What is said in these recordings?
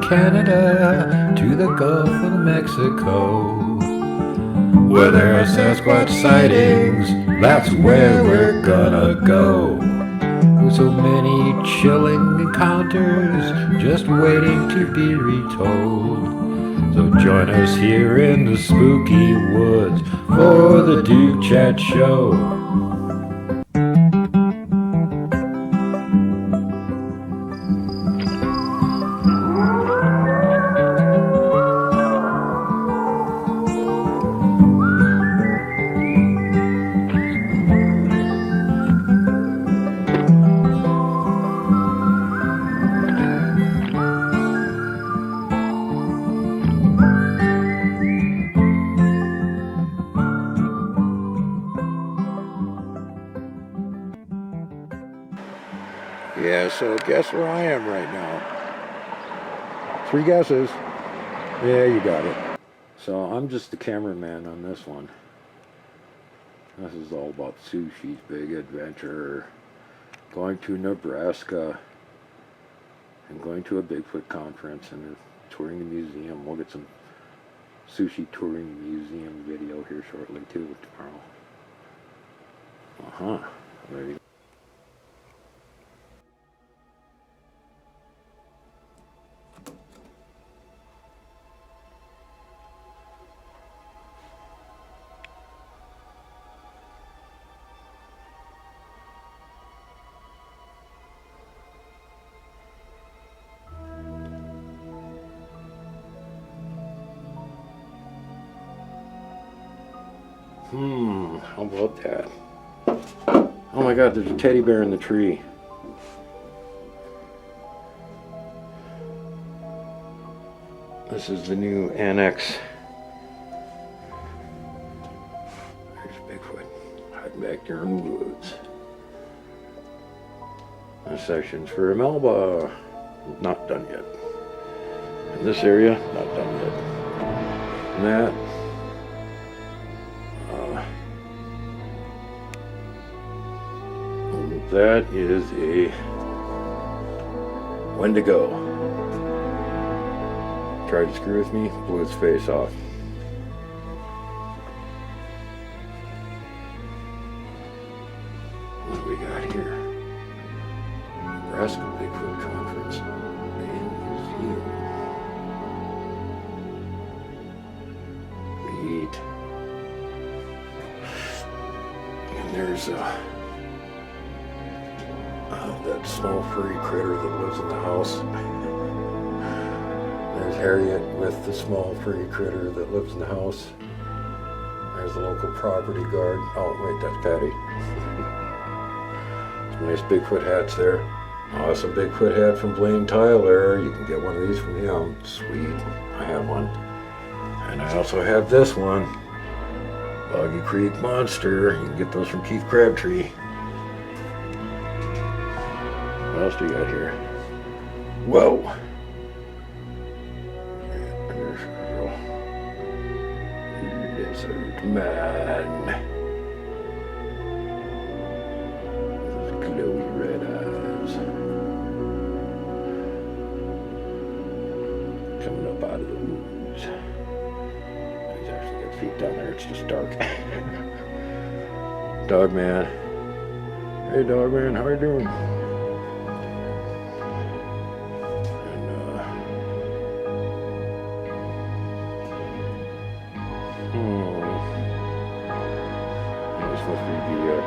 Canada to the Gulf of Mexico. Where there are Sasquatch sightings, that's where we're gonna go. With so many chilling encounters just waiting to be retold. So join us here in the spooky woods for the Duke Chat Show. Yeah, so guess where I am right now? 3 guesses. Yeah, you got it. So I'm just the cameraman on this one. This is all about Sushi's big adventure. Going to Nebraska and going to a Bigfoot conference and touring the museum. We'll get some sushi touring museum video here shortly too tomorrow. There you go. How about that? Oh my God, there's a teddy bear in the tree. This is the new annex. There's Bigfoot hiding back there in the woods. This section's for Melba. Not done yet. In this area, not done yet. And that. That is a Wendigo. Tried to screw with me, blew its face off. What do we got here? Nebraska Bigfoot Conference and Museum. Neat. And there's that small furry critter that lives in the house. There's Harriet with the small furry critter that lives in the house. There's the local property guard. Oh wait, that's Patty. Some nice Bigfoot hats there. Awesome Bigfoot hat from Blaine Tyler. You can get one of these from him. Sweet. I have one. And I also have this one. Boggy Creek Monster. You can get those from Keith Crabtree. What else do we got here? Whoa! There's a lizard man. Those glowy red eyes. Coming up out of the woods. He's actually got feet down there, it's just dark. Dogman. Hey Dogman, how you doing?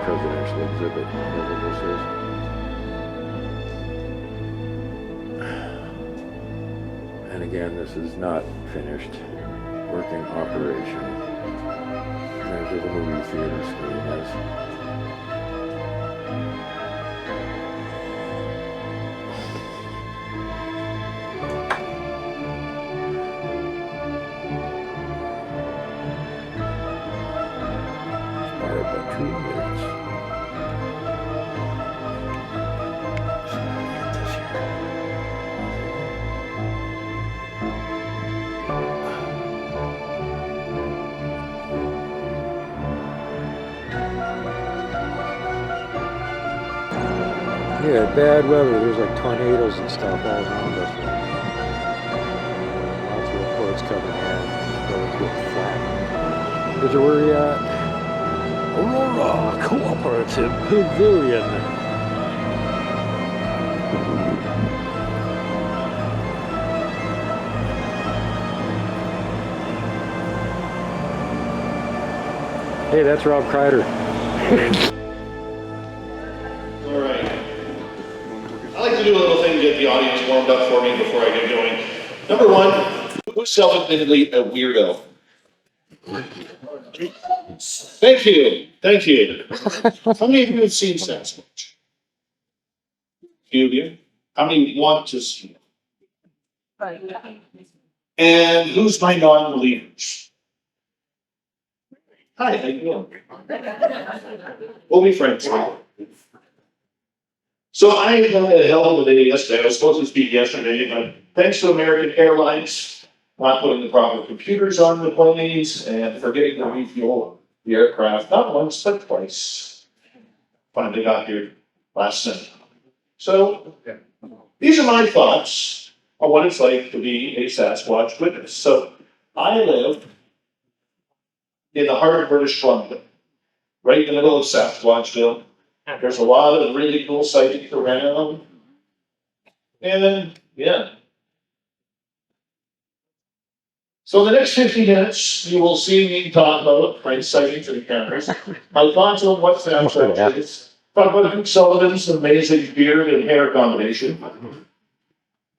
Presidential exhibit, whatever this is. And again, this is not finished. Working operation. There's where the movie theater screen is. Inspired by true events. Yeah, bad weather. There's like tornadoes and stuff all around us. coming in. Road's getting flat. Here's where we're at. Aurora Cooperative Pavilion. Hey, that's Rob Kreider. All right. I like to do a little thing to get the audience warmed up for me before I get going. Number one, who's self-admittedly a weirdo? Thank you. Thank you. How many of you have seen Sasquatch? Few of you. How many want to see it? And who's my non-believers? Hi, how you doing? We'll be friends. So I had a hell of a day yesterday. I was supposed to speak yesterday, but thanks to American Airlines not putting the proper computers on the planes and forgetting to refuel the aircraft, not once, but twice. Finally got here last night. So these are my thoughts on what it's like to be a Sasquatch witness. So I live in the heart of British Columbia, right in the middle of Sasquatchville. There's a lot of really cool sightings around. And yeah. So in the next 50 minutes, you will see me talk about my sightings and encounters, my thoughts on what Sasquatch is, talk about Luke Sullivan's amazing beard and hair combination.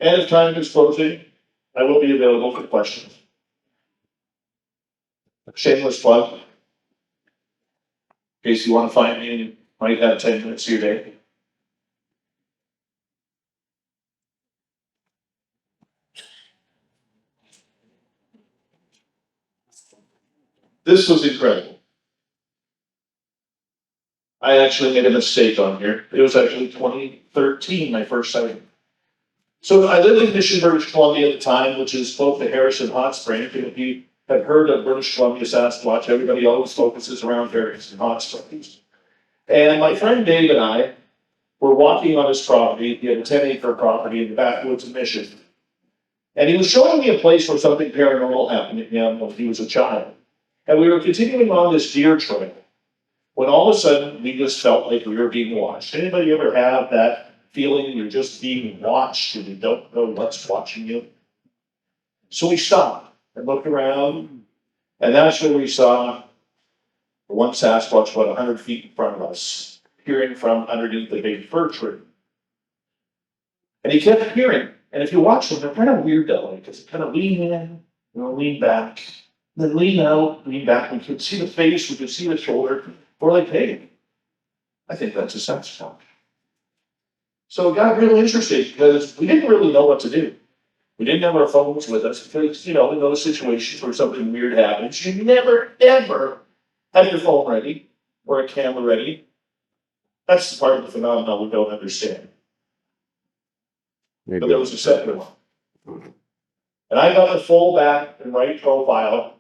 And if time is closing, I will be available for questions. Shameless plug. In case you want to find me, you might have 10 minutes of your day. This was incredible. I actually made a mistake on here. It was actually 2013, my first sighting. So I lived in Mission, British Columbia at the time, which is both the Harrison Hot Springs. If you have heard of British Columbia Sasquatch, everybody always focuses around Harrison Hot Springs. And my friend Dave and I were walking on his property. He had a 10-acre property in the backwoods of Mission. And he was showing me a place where something paranormal happened to him when he was a child. And we were continuing on this deer trail when all of a sudden we just felt like we were being watched. Anybody ever have that feeling you're just being watched and you don't know what's watching you? So we stopped and looked around, and that's when we saw one Sasquatch about 100 feet in front of us, peering from underneath the big fir tree. And he kept peering. And if you watch them, they're kind of weird that way, because they kind of lean in, lean back, then lean out, lean back. We could see the face, we could see the shoulder. We're like, hey, I think that's a Sasquatch. So it got really interesting because we didn't really know what to do. We didn't have our phones with us because, in those situations where something weird happens, you never, ever have your phone ready or a camera ready. That's the part of the phenomenon we don't understand. But there was a second one. And I got the full back and right profile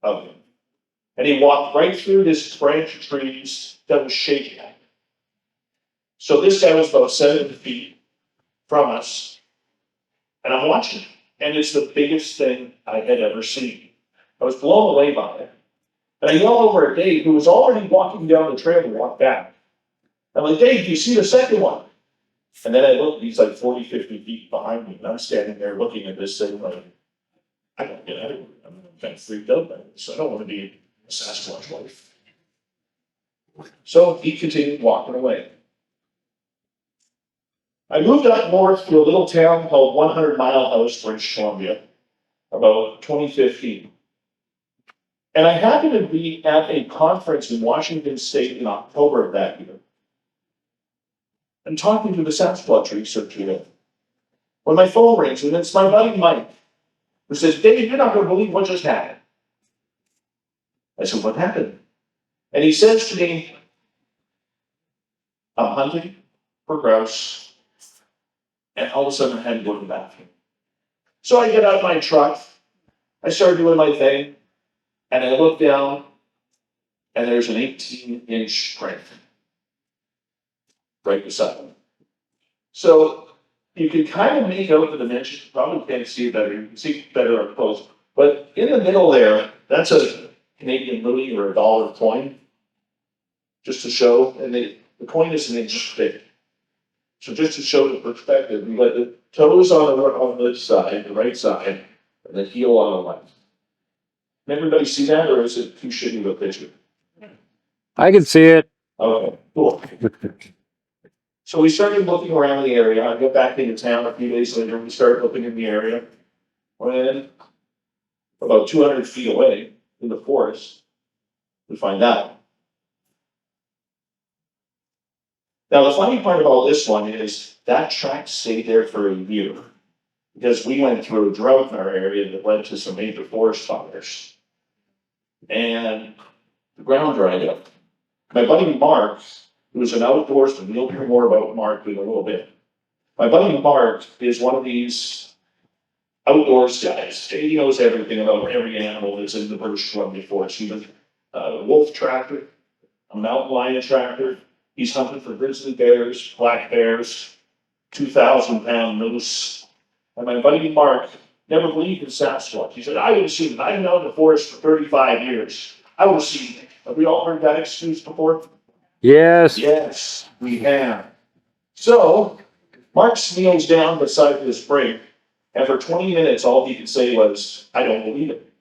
of him. And he walked right through this branch of trees that was shaking. So this guy was about 7 feet from us. And I'm watching him. And it's the biggest thing I had ever seen. I was blown away by it. And I yelled over at Dave, who was already walking down the trail, to walk back. I'm like, Dave, do you see the second one? And then I look, he's like 40, 50 feet behind me. And I'm standing there looking at this thing like, I don't get out of here. I'm kind of freaked out by this. I don't want to be a Sasquatch wife. So he continued walking away. I moved up north to a little town called 100 Mile House, British Columbia, about 2015. And I happened to be at a conference in Washington State in October of that year. And talking to the Sasquatch researcher there. When my phone rings, and it's my buddy Mike, who says, Dave, you're not going to believe what just happened. I said, what happened? And he says to me, I'm hunting for grouse, and all of a sudden I had to go to the bathroom. So I get out of my truck, I start doing my thing, and I look down, and there's an 18-inch print right beside me. So you can kind of make out the dimensions. You probably can't see it better. You can see better up close. But in the middle there, that's a Canadian louis or a dollar coin, just to show, and the coin is an inch thick. So just to show the perspective, you let the toes on the side, the right side, and the heel on the left. Can everybody see that, or is it too shitty of a picture? I can see it. Okay, cool. So we started looking around the area. I got back into town a few days later. We started looking in the area. When about 200 feet away in the forest, we find out. Now, the funny part about this one is that track stayed there for a year because we went through a drought in our area that led to some major forest fires. And the ground dried up. My buddy Mark, who was an outdoorsman, you'll hear more about Mark in a little bit. My buddy Mark is one of these outdoors guys. He knows everything about every animal that's in the British Columbia forest. He's a wolf tracker, a mountain lion tracker. He's hunted for grizzly bears, black bears, 2,000-pound moose. And my buddy Mark never believed in Sasquatch. He said, I would have seen it. I've been out in the forest for 35 years. I would have seen it. Have we all heard that excuse before? Yes. Yes, we have. So, Mark kneels down beside this brink, and for 20 minutes, all he could say was, I don't believe it.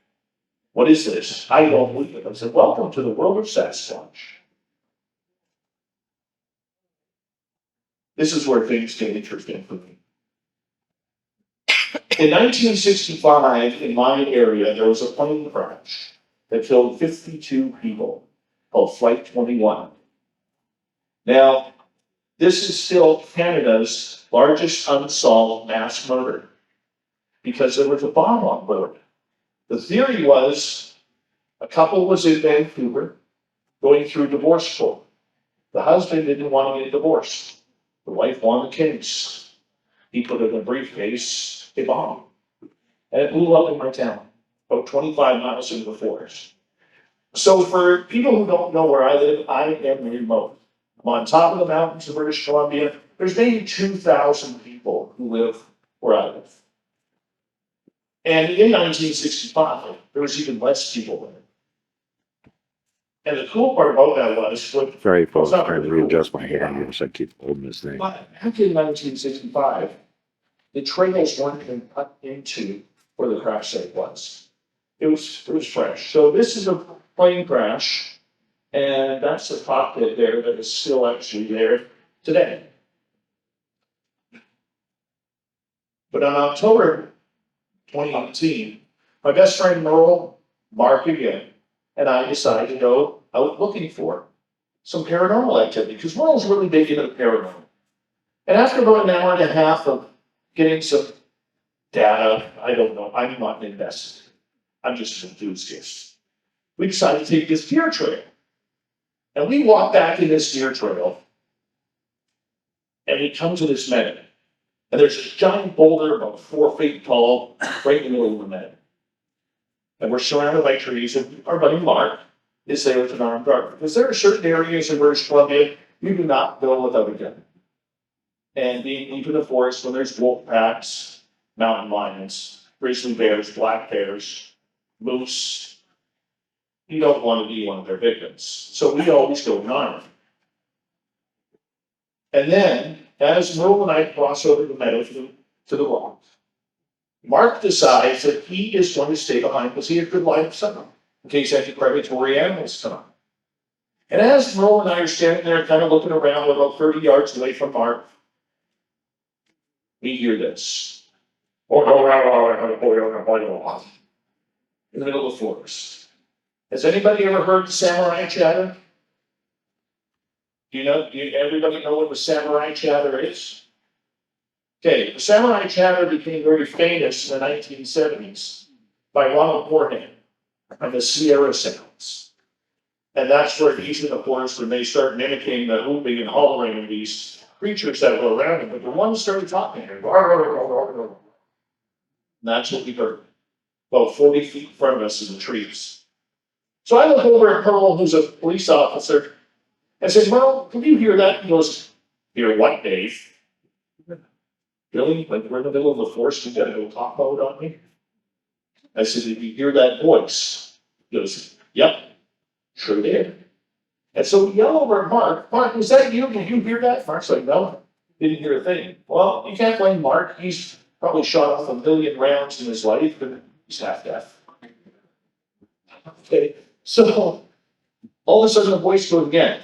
What is this? I don't believe it. I said, welcome to the world of Sasquatch. This is where things get interesting for me. In 1965, in my area, there was a plane crash that killed 52 people, called Flight 21. Now, this is still Canada's largest unsolved mass murder because there was a bomb on board. The theory was a couple was in Vancouver going through divorce court. The husband didn't want to get divorced. The wife wanted a case. He put it in a briefcase, a bomb. And it blew up in my town, about 25 miles into the forest. So for people who don't know where I live, I am remote. I'm on top of the mountains of British Columbia. There's maybe 2,000 people who live where I live. And in 1965, there was even less people there. And the cool part about that was, Sorry, folks. Well, it's not Trying to really cool. readjust my hair here, so I keep holding this thing. But back in 1965, the trails weren't even cut into where the crash site was. It was fresh. So this is a plane crash, and that's the cockpit there that is still actually there today. But on October 2018, my best friend Merle, Mark again, and I decided to go out looking for some paranormal activity because Merle's really big into the paranormal. And after about an hour and a half of getting some data, I don't know, I'm not an investigator. I'm just an enthusiast. We decided to take this deer trail. And we walk back in this deer trail, and we come to this meadow. And there's a giant boulder about 4 feet tall, right in the middle of the meadow. And we're surrounded by trees, and our buddy Mark is there with an armed guard. Because there are certain areas in British Columbia you do not go without a gun. And being deep in the forest, when there's wolf packs, mountain lions, grizzly bears, black bears, moose, you don't want to be one of their victims. So we always go armed. And then, as Merle and I cross over the meadow to the rock, Mark decides that he is going to stay behind because he had good line of sight in case any predatory animals come up. And as Merle and I are standing there kind of looking around, we're about 30 yards away from Mark, we hear this. In the middle of the forest. Has anybody ever heard the samurai chatter? Do everybody know what the samurai chatter is? Okay, the samurai chatter became very famous in the 1970s by Ronald Moorhan and the Sierra sounds. And that's where he's in the forest when they start mimicking the whooping and hollering of these creatures that were around him. But the ones started talking. And that's what we heard. About 40 feet in front of us in the trees. So I look over at Pearl, who's a police officer, and says, Merle, can you hear that? He goes, hear what, Dave? Really? Like we're in the middle of the forest, you got to go top mode on me? I said, did you hear that voice? He goes, yep, sure did. And so we yell over at Mark, Mark, was that you? Did you hear that? Mark's like, no, didn't hear a thing. Well, you can't blame Mark. He's probably shot off 1 million rounds in his life, but he's half deaf. Okay, so all of a sudden the voice goes again.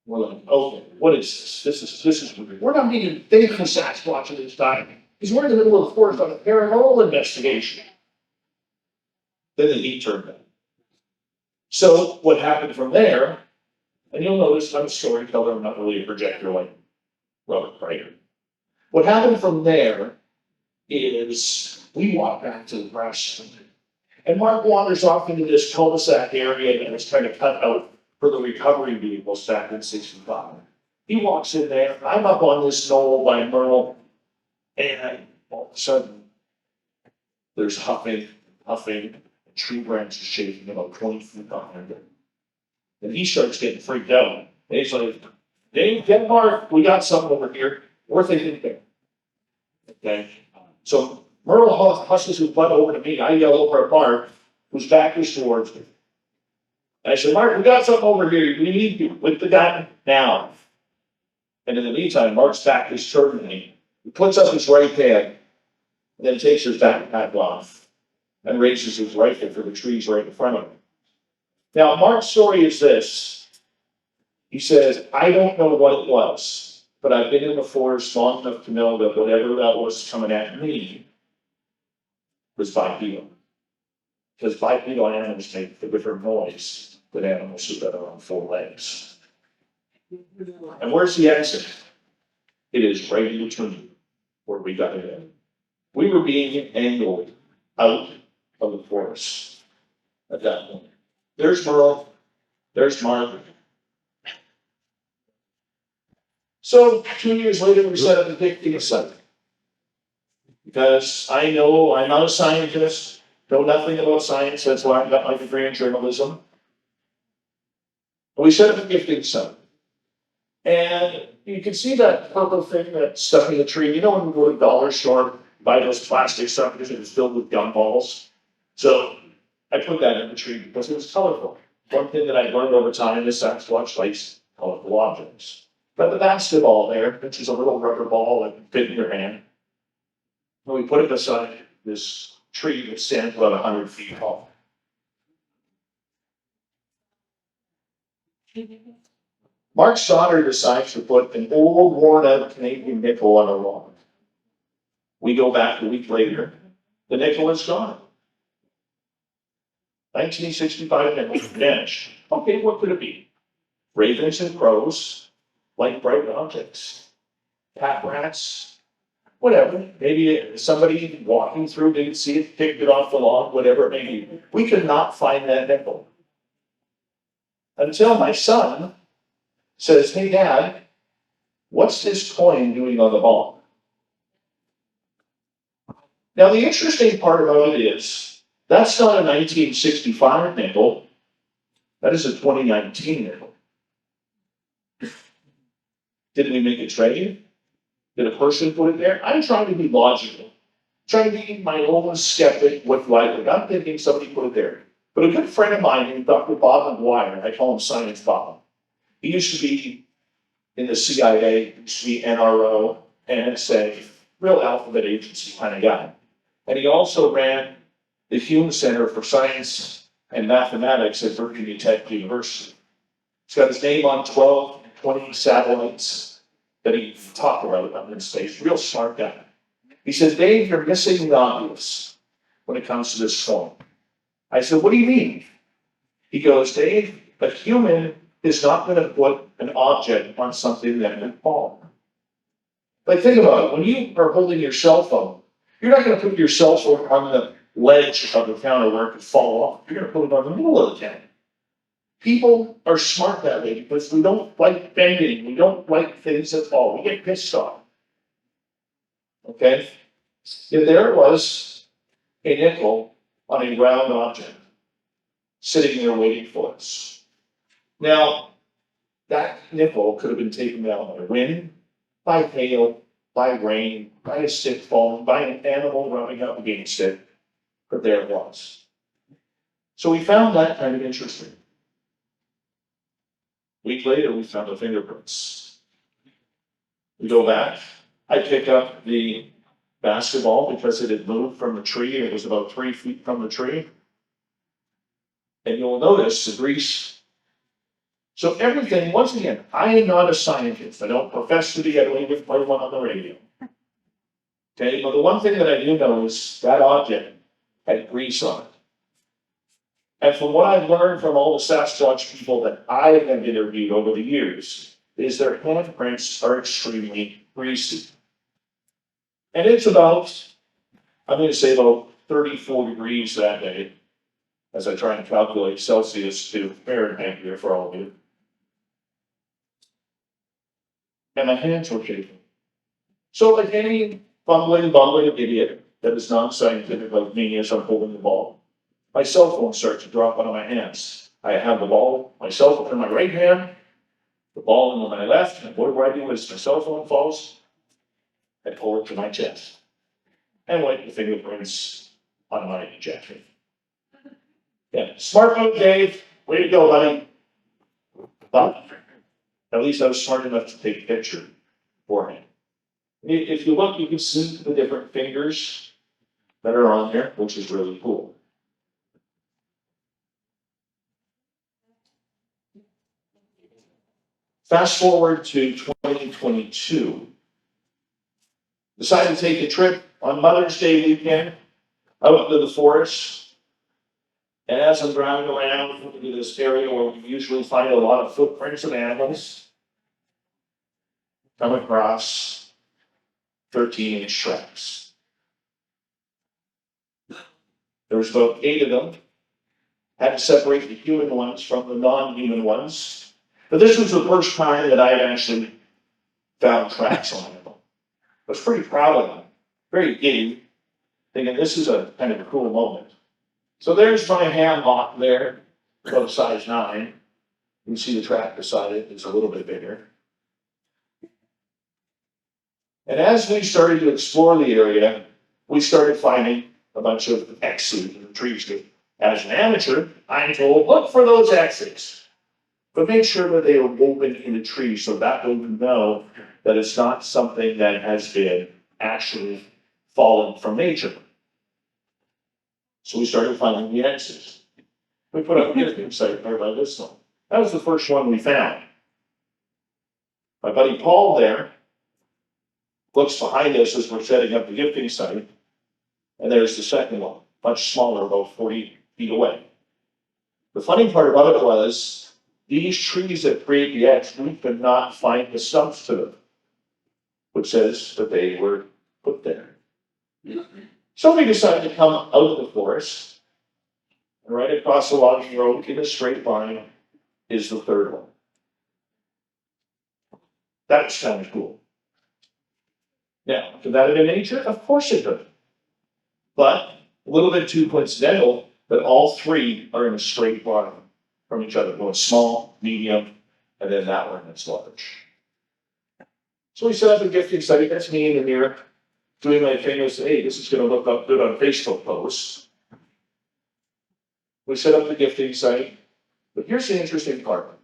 We're like, okay, what is this? This is weird. We're not even thinking of Sasquatch at this time. Because we're in the middle of the forest on a paranormal investigation. Then the heat turned on. So what happened from there, and you'll notice I'm a storyteller, I'm not really a projector like Robert Prager. What happened from there is we walk back to the grass. And Mark wanders off into this cul-de-sac area and it's kind of cut out for the recovery vehicles back in 65. He walks in there, I'm up on this knoll by Merle, and all of a sudden, there's huffing, and tree branches shaking about 20 feet behind him. And he starts getting freaked out. And he's like, Dave, get Mark, we got something over here. We're thinking there. Okay. So Merle hustles his butt over to me. I yell over at Mark, whose back is towards me. And I said, Mark, we got something over here. We need you with the gun now. And in the meantime, Mark's back is turned to me. He puts up his right hand and then takes his backpack off and raises his rifle for the trees right in front of him. Now, Mark's story is this. He says, I don't know what it was, but I've been in the forest long enough to know that whatever that was coming at me was bipedal. Because bipedal animals make a different noise than animals that are on 4 legs. And where's the exit? It is right in between where we got it in. We were being angled out of the forest at that point. There's Merle, there's Mark. So 2 years later, we set up a picnic site. Because I know I'm not a scientist, know nothing about science, that's why I got my degree in journalism. We set up a gifting site. And you can see that purple thing that's stuck in the tree. You know when we go to the dollar store, buy those plastic stuff because it was filled with gumballs? So I put that in the tree because it was colorful. One thing that I learned over time is Sasquatch likes colorful objects. But the basketball there, which is a little rubber ball that can fit in your hand, and we put it beside this tree that stands about 100 feet tall. Mark Sauter decides to put an old, worn-out Canadian nickel on a log. We go back a week later. The nickel is gone. 1965 nickel vanished. Okay, what could it be? Ravens and crows, like bright objects. Cat rats, whatever. Maybe somebody walking through didn't see it, picked it off the log, whatever it may be. We could not find that nickel. Until my son says, hey, Dad, what's this coin doing on the ball? Now, the interesting part about it is, that's not a 1965 nickel. That is a 2019 nickel. Did we make a trade? Did a person put it there? I'm trying to be logical. Trying to be my own skeptic with logic. I'm thinking somebody put it there. But a good friend of mine named Dr. Bob McGuire, I call him Science Bob. He used to be in the CIA, used to be NRO, NSA, real alphabet agency kind of guy. And he also ran the Hume Center for Science and Mathematics at Virginia Tech University. He's got his name on 12, 20 satellites that he talked about up in space. Real smart guy. He says, Dave, you're missing the obvious when it comes to this stone. I said, what do you mean? He goes, Dave, a human is not going to put an object on something that will fall. Like, think about it. When you are holding your cell phone, you're not going to put your cell phone on the ledge of the counter where it could fall off. You're going to put it on the middle of the counter. People are smart that way because we don't like bending. We don't like things that fall. We get pissed off. Okay? Yeah, there was a nickel on a round object sitting there waiting for us. Now, that nickel could have been taken down by wind, by hail, by rain, by a stick falling, by an animal rubbing up against it, but there it was. So we found that kind of interesting. A week later, we found the fingerprints. We go back. I pick up the basketball because it had moved from the tree. It was about 3 feet from the tree. And you'll notice the grease. So everything, once again, I am not a scientist. I don't profess to be. I don't even play one on the radio. Okay, but the one thing that I do know is that object had grease on it. And from what I've learned from all the Sasquatch people that I have interviewed over the years, is their handprints are extremely greasy. And it's about, I'm going to say about 34 degrees that day, as I try and calculate Celsius to Fahrenheit here for all of you. And my hands were shaking. So like any bumbling idiot that is non-scientific like me as I'm holding the ball, my cell phone starts to drop out of my hands. I have the ball, my cell phone in my right hand, the ball in my left, and what do as my cell phone falls? I pull it to my chest and wipe the fingerprints on my jacket. Yeah, smart move, Dave. Way to go, buddy. But at least I was smart enough to take a picture beforehand. If you look, you can see the different fingers that are on there, which is really cool. Fast forward to 2022. Decided to take a trip on Mother's Day weekend out into the forest. And as I'm driving around into this area where we usually find a lot of footprints of animals, come across 13-inch tracks. There was about 8 of them. Had to separate the human ones from the non-human ones. But this was the first time that I had actually found tracks on them. I was pretty proud of them, very giddy, thinking this is a kind of a cool moment. So there's my hand lock there, about size 9. You can see the track beside it, it's a little bit bigger. And as we started to explore the area, we started finding a bunch of X's in the trees. As an amateur, I'm told, look for those X's. But make sure that they are woven in the tree so that way you know that it's not something that has been actually fallen from nature. So we started finding the X's. We put up a gifting site there by this one. That was the first one we found. My buddy Paul there looks behind us as we're setting up the gifting site, and there's the second one, much smaller, about 40 feet away. The funny part about it was, these trees that create the X, we could not find the stumps to them, which says that they were put there. So we decided to come out of the forest, and right across the logging road in a straight line is the third one. That was kind of cool. Now, could that have been nature? Of course it could. But a little bit too coincidental that all 3 are in a straight line from each other, going small, medium, and then that one that's large. So we set up a gifting site. That's me in the mirror doing my famous, hey, this is going to look up good on Facebook posts. We set up the gifting site. But here's the interesting part.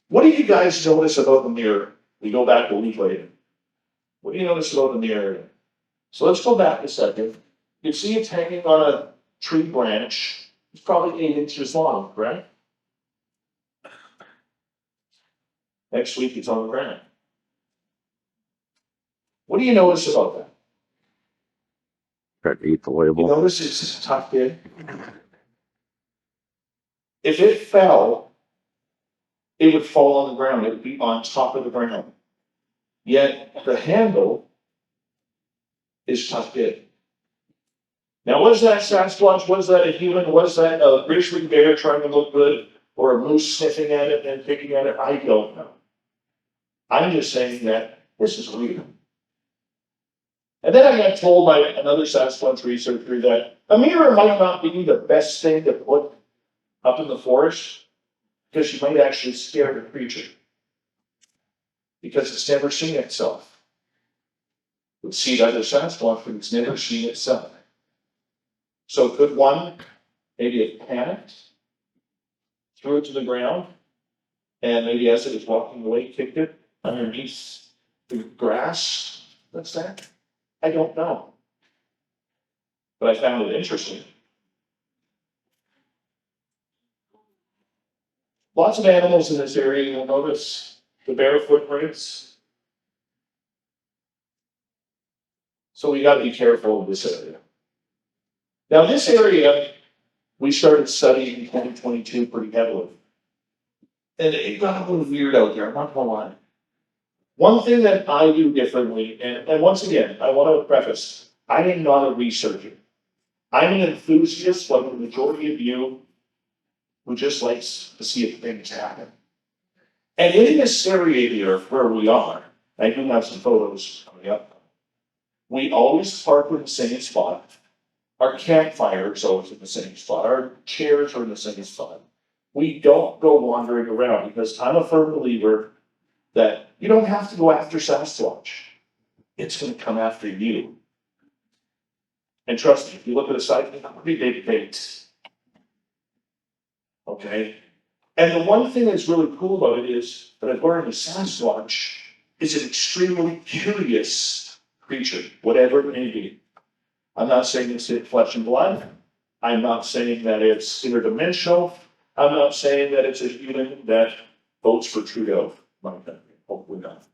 What do you guys notice about the mirror? We go back a week later. What do you notice about the mirror? So let's go back a second. You see it's hanging on a tree branch. It's probably 8 inches long, right? Next week it's on the ground. What do you notice about that? Try to eat the You label. notice it's tucked in? If it fell, it would fall on the ground. It would be on top of the ground. Yet the handle is tucked in. Now, was that Sasquatch? Was that a human? Was that a grizzly bear trying to look good? Or a moose sniffing at it and picking at it? I don't know. I'm just saying that this is weird. And then I got told by another Sasquatch researcher that a mirror might not be the best thing to put up in the forest because you might actually scare the creature because it's never seen itself. would see that as Sasquatch, but it's never seen itself. So could one maybe have panicked, threw it to the ground, and maybe as it was walking away, kicked it underneath the grass? What's that? I don't know. But I found it interesting. Lots of animals in this area. You'll notice the bare footprints. So we got to be careful of this area. Now, this area we started studying in 2022 pretty heavily. And it got a little weird out there, I'm not gonna lie. One thing that I do differently, and once again, I want to preface, I am not a researcher. I'm an enthusiast, like the majority of you, who just likes to see if things happen. And in this area here where we are, I do have some photos coming up. We always park in the same spot. Our campfire is always in the same spot. Our chairs are in the same spot. We don't go wandering around because I'm a firm believer that you don't have to go after Sasquatch. It's going to come after you. And trust me, if you look at a site, it's pretty big bait. Okay? And the one thing that's really cool about it is that I've learned that Sasquatch is an extremely curious creature, whatever it may be. I'm not saying it's in flesh and blood. I'm not saying that it's interdimensional. I'm not saying that it's a human that votes for Trudeau. Hopefully not.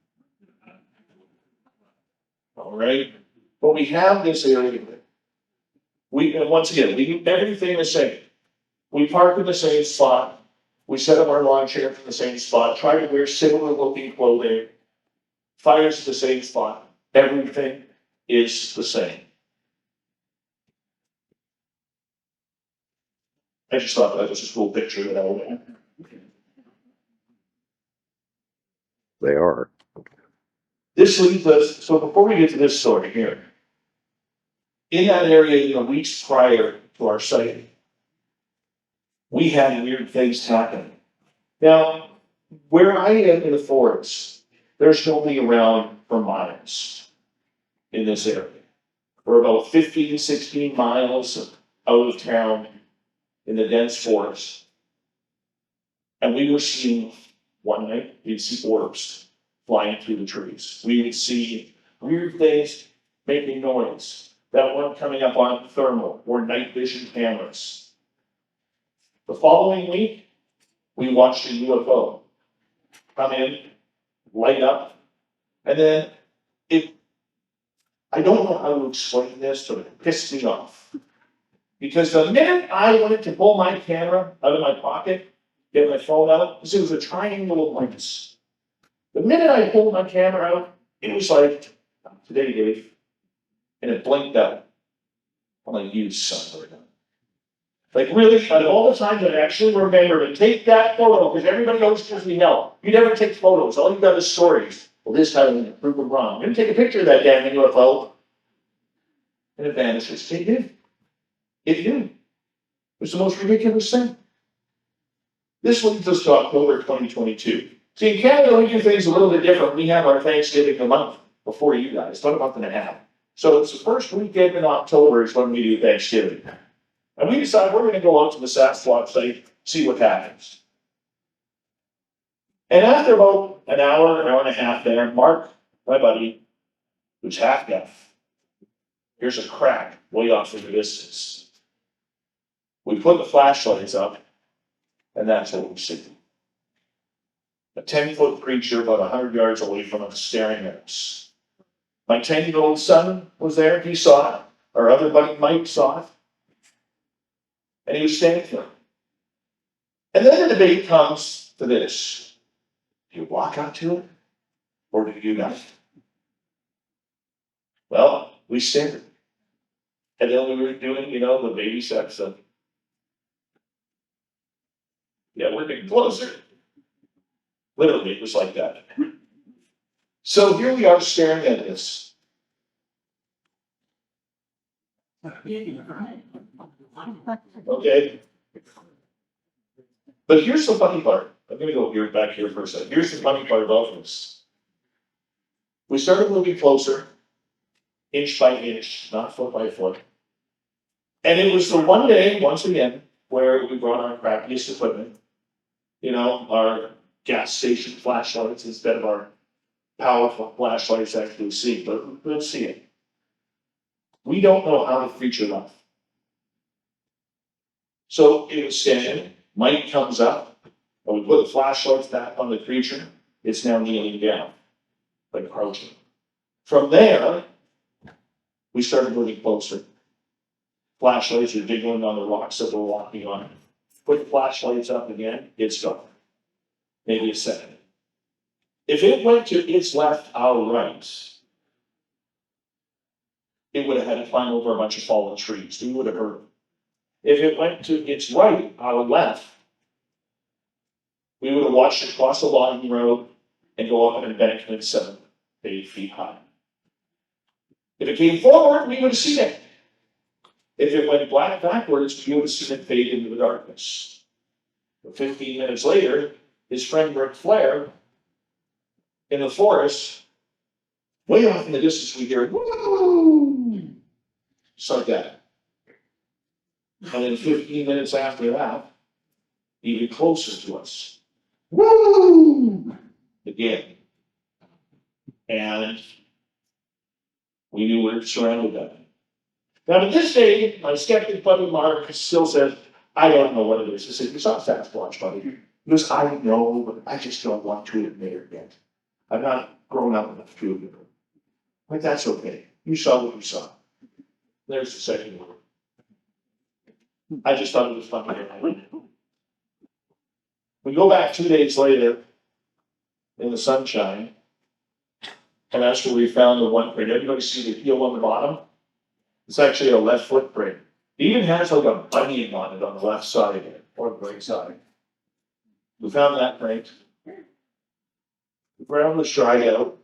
All right. But we have this area. And once again, we do everything the same. We park in the same spot. We set up our lawn chairs in the same spot. Try to wear similar looking clothing. Fires in the same spot. Everything is the same. I just thought that was a cool picture that I would. They are. This leads us, so before we get to this story here, in that area, in the weeks prior to our sighting, we had weird things happen. Now, where I am in the forest, there's nobody around for miles in this area. We're about 15, 16 miles out of town in the dense forest. And we were seeing, one night, we'd see orbs flying through the trees. We would see weird things making noise that weren't coming up on thermal or night vision cameras. The following week, we watched a UFO come in, light up, and then I don't know how to explain this, but it pissed me off. Because the minute I wanted to pull my camera out of my pocket, get my phone out, because it was a triangle of lights. The minute I pulled my camera out, it was like, today, Dave, and it blinked out. I'm like, you son of a gun. Like really, out of all the times I actually remember to take that photo, because everybody always gives me hell. You never take photos, all you got is stories. Well, this time I'm prove them wrong. I'm gonna take a picture of that damn UFO. And it vanishes. It did. It did. It was the most ridiculous thing. This leads us to October 2022. See, in Canada, we do things a little bit different. We have our Thanksgiving a month before you guys, about a month and a half. So it's the first weekend in October is when we do Thanksgiving. And we decided we're going to go out to the Sasquatch site, see what happens. And after about an hour and a half there, Mark, my buddy, who's half deaf, here's a crack way off in the distance. We put the flashlights up, and that's what we see. A 10-foot creature about 100 yards away from us staring at us. My 10-year-old son was there, he saw it. Our other buddy Mike saw it. And he was standing there. And then the debate comes to this. Do you walk up to it? Or do you not? Well, we stared. And then we were doing, the baby sex stuff. Yeah, we're getting closer. Literally, it was like that. So here we are staring at this. Okay. But here's the funny part. I'm going to go back here for a second. Here's the funny part about this. We started moving closer. inch by inch, not foot by foot. And it was the one day, once again, where we brought our crappiest equipment, our gas station flashlights instead of our powerful flashlights actually see, but we could see it. We don't know how the creature left. So it was standing, Mike comes up, and we put the flashlights back on the creature, it's now kneeling down, like crouching. From there, we started moving closer. Flashlights are jiggling on the rocks that we're walking on. Put the flashlights up again, it's gone. Maybe a second. If it went to its left, our right, it would have had to climb over a bunch of fallen trees. We would have heard it. If it went to its right, our left, we would have watched it cross the logging road and go up an embankment 7 to 8 feet high. If it came forward, we would have seen it. If it went black backwards, we would have seen it fade into the darkness. But 15 minutes later, his friend Rick Flair, in the forest, way off in the distance, we hear, woo! Just like that. And then 15 minutes after that, even closer to us, woo! Again. And we knew we were surrounded by it. Now, to this day, my skeptic buddy Mark still says, I don't know what it is. I said, you saw Sasquatch, buddy. He goes, I know, but I just don't want to admit it yet. I'm not grown up enough to admit it. Like, that's okay. You saw what you saw. There's the second word. I just thought it was funny. We go back 2 days later in the sunshine, and that's where we found the one print. Everybody see the heel on the bottom? It's actually a left foot print. It even has like a bunion on it on the left side of it, or the right side. We found that print. The ground was dried out,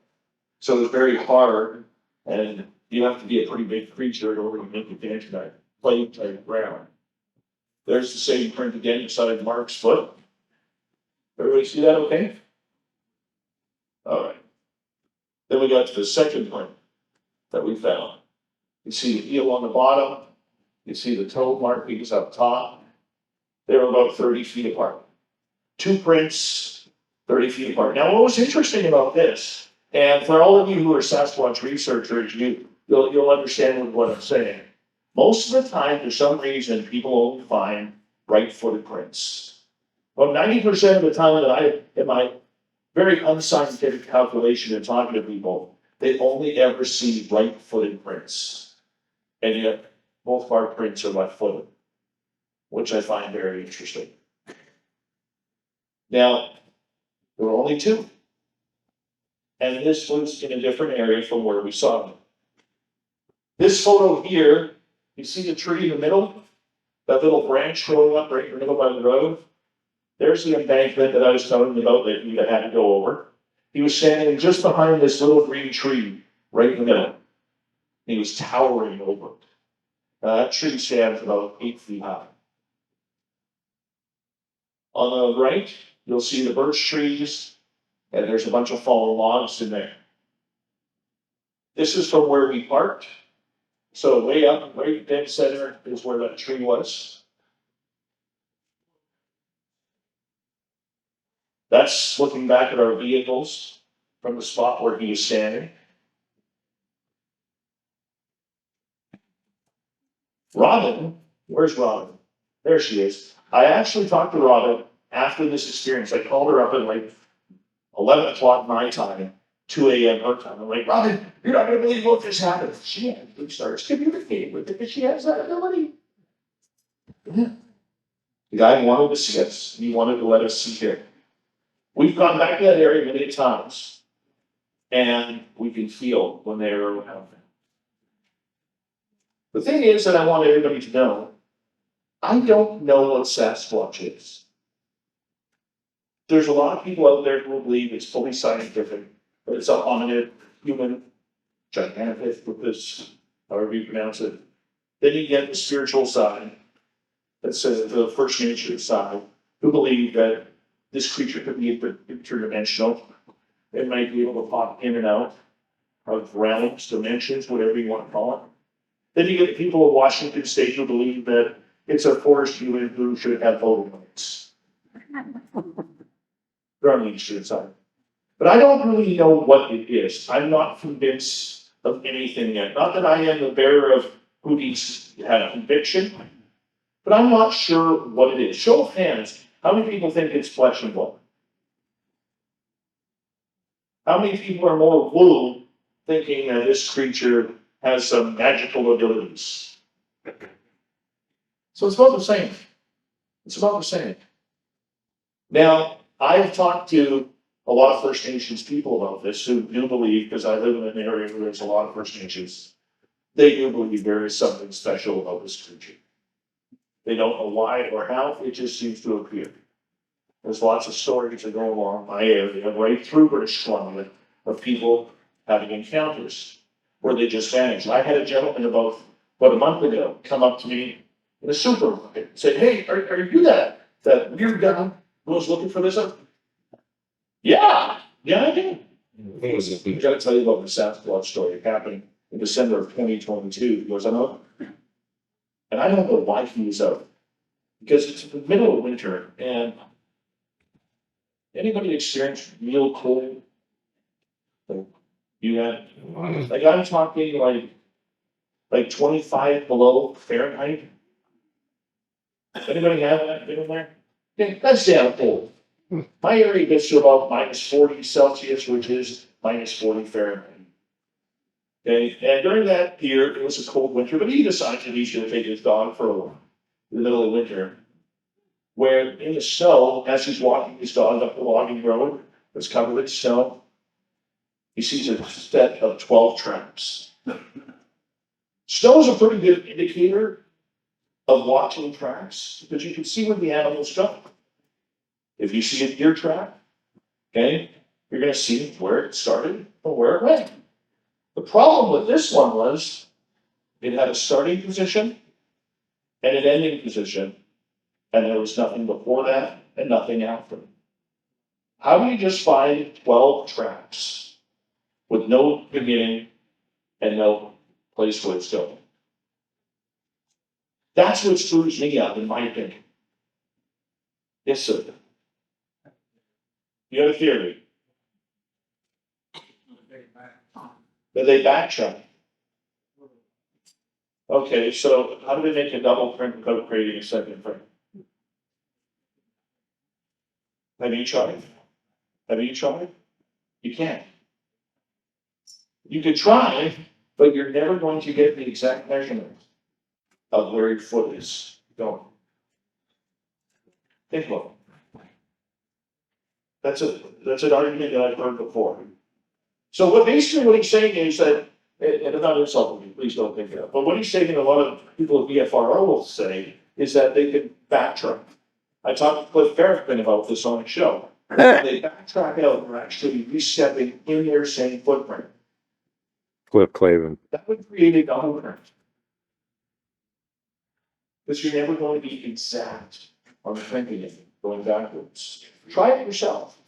so it was very hard, and you have to be a pretty big creature in order to make it into that clay type ground. There's the same print again inside Mark's foot. Everybody see that okay? All right. Then we got to the second print that we found. You see the heel on the bottom. You see the toe markings up top. They were about 30 feet apart. 2 prints, 30 feet apart. Now, what was interesting about this, and for all of you who are Sasquatch researchers, you'll understand what I'm saying. Most of the time, for some reason, people only find right-footed prints. About 90% of the time that in my very unscientific calculation and talking to people, they only ever see right-footed prints. And yet, both of our prints are left-footed, which I find very interesting. Now, there were only 2. And this was in a different area from where we saw them. This photo here, you see the tree in the middle? That little branch growing up right in the middle by the road? There's the embankment that I was telling you about that you had to go over. He was standing just behind this little green tree right in the middle. He was towering over it. That tree stands about 8 feet high. On the right, you'll see the birch trees, and there's a bunch of fallen logs in there. This is from where we parked. So way up, right dead center is where that tree was. That's looking back at our vehicles from the spot where he was standing. Robin, where's Robin? There she is. I actually talked to Robin after this experience. I called her up at like 11 o'clock my time, 2 a.m. her time. I'm like, Robin, you're not going to believe what just happened. She actually starts communicating with it because she has that ability. Yeah. The guy wanted to see us. He wanted to let us see it. We've gone back to that area many times, and we can feel when they're around. The thing is that I want everybody to know, I don't know what Sasquatch is. There's a lot of people out there who believe it's fully scientific, but it's a hominid, human, gigantic, with this, however you pronounce it. Then you get the spiritual side, that says the First Nature side, who believe that this creature could be interdimensional. It might be able to pop in and out. of realms, dimensions, whatever you want to call it. Then you get the people of Washington State who believe that it's a forest human who should have voting rights. They're on the eastern side. But I don't really know what it is. I'm not convinced of anything yet. Not that I am the bearer of who needs to have conviction, but I'm not sure what it is. Show of hands, how many people think it's flesh and blood? How many people are more woo thinking that this creature has some magical abilities? So it's about the same. It's about the same. Now, I've talked to a lot of First Nations people about this who do believe, because I live in an area where there's a lot of First Nations, they do believe there is something special about this creature. They don't know why or how, it just seems to appear. There's lots of stories that go along my area, right through British Columbia, of people having encounters where they just vanish. I had a gentleman about a month ago come up to me in a supermarket and say, "Hey, are you that weird guy who was looking for this?" Yeah, I do. I gotta tell you about the Sasquatch story. It happened in December of 2022. He goes, "I know." And I don't know why he was out. Because it's the middle of winter and anybody experienced real cold? Like you had, like I'm talking like 25 below Fahrenheit. Anybody have that been in there? Yeah, that's damn cold. My area gets to about -40 Celsius, which is -40 Fahrenheit. Okay, and during that year, it was a cold winter, but he decided he's going to take his dog for a walk in the middle of winter. Where in the snow, as he's walking his dog up the logging road that's covered with snow, he sees a set of 12 traps. Snow is a pretty good indicator of watching tracks because you can see where the animals go. If you see a deer trap, okay, you're going to see where it started and where it went. The problem with this one was it had a starting position and an ending position, and there was nothing before that and nothing after. How do you just find 12 traps with no beginning and no place where it's going? That's what screws me up, in my opinion. Yes, sir. You have a theory that they backtrack. Okay, so how do they make a double print without creating a second print? Have you tried? You can't. You could try, but you're never going to get the exact measurement of where your foot is going. Think about it. That's an argument that I've heard before. So what he's saying is that, and I'm not insulting you, please don't think that, but what he's saying, and a lot of people at BFRO will say, is that they can backtrack. I talked to Cliff Farrington about this on the show. They backtrack out and are actually restepping in their same footprint. Cliff Clavin. That would create a double print. Because you're never going to be exact on the printing it, going backwards. Try it yourself.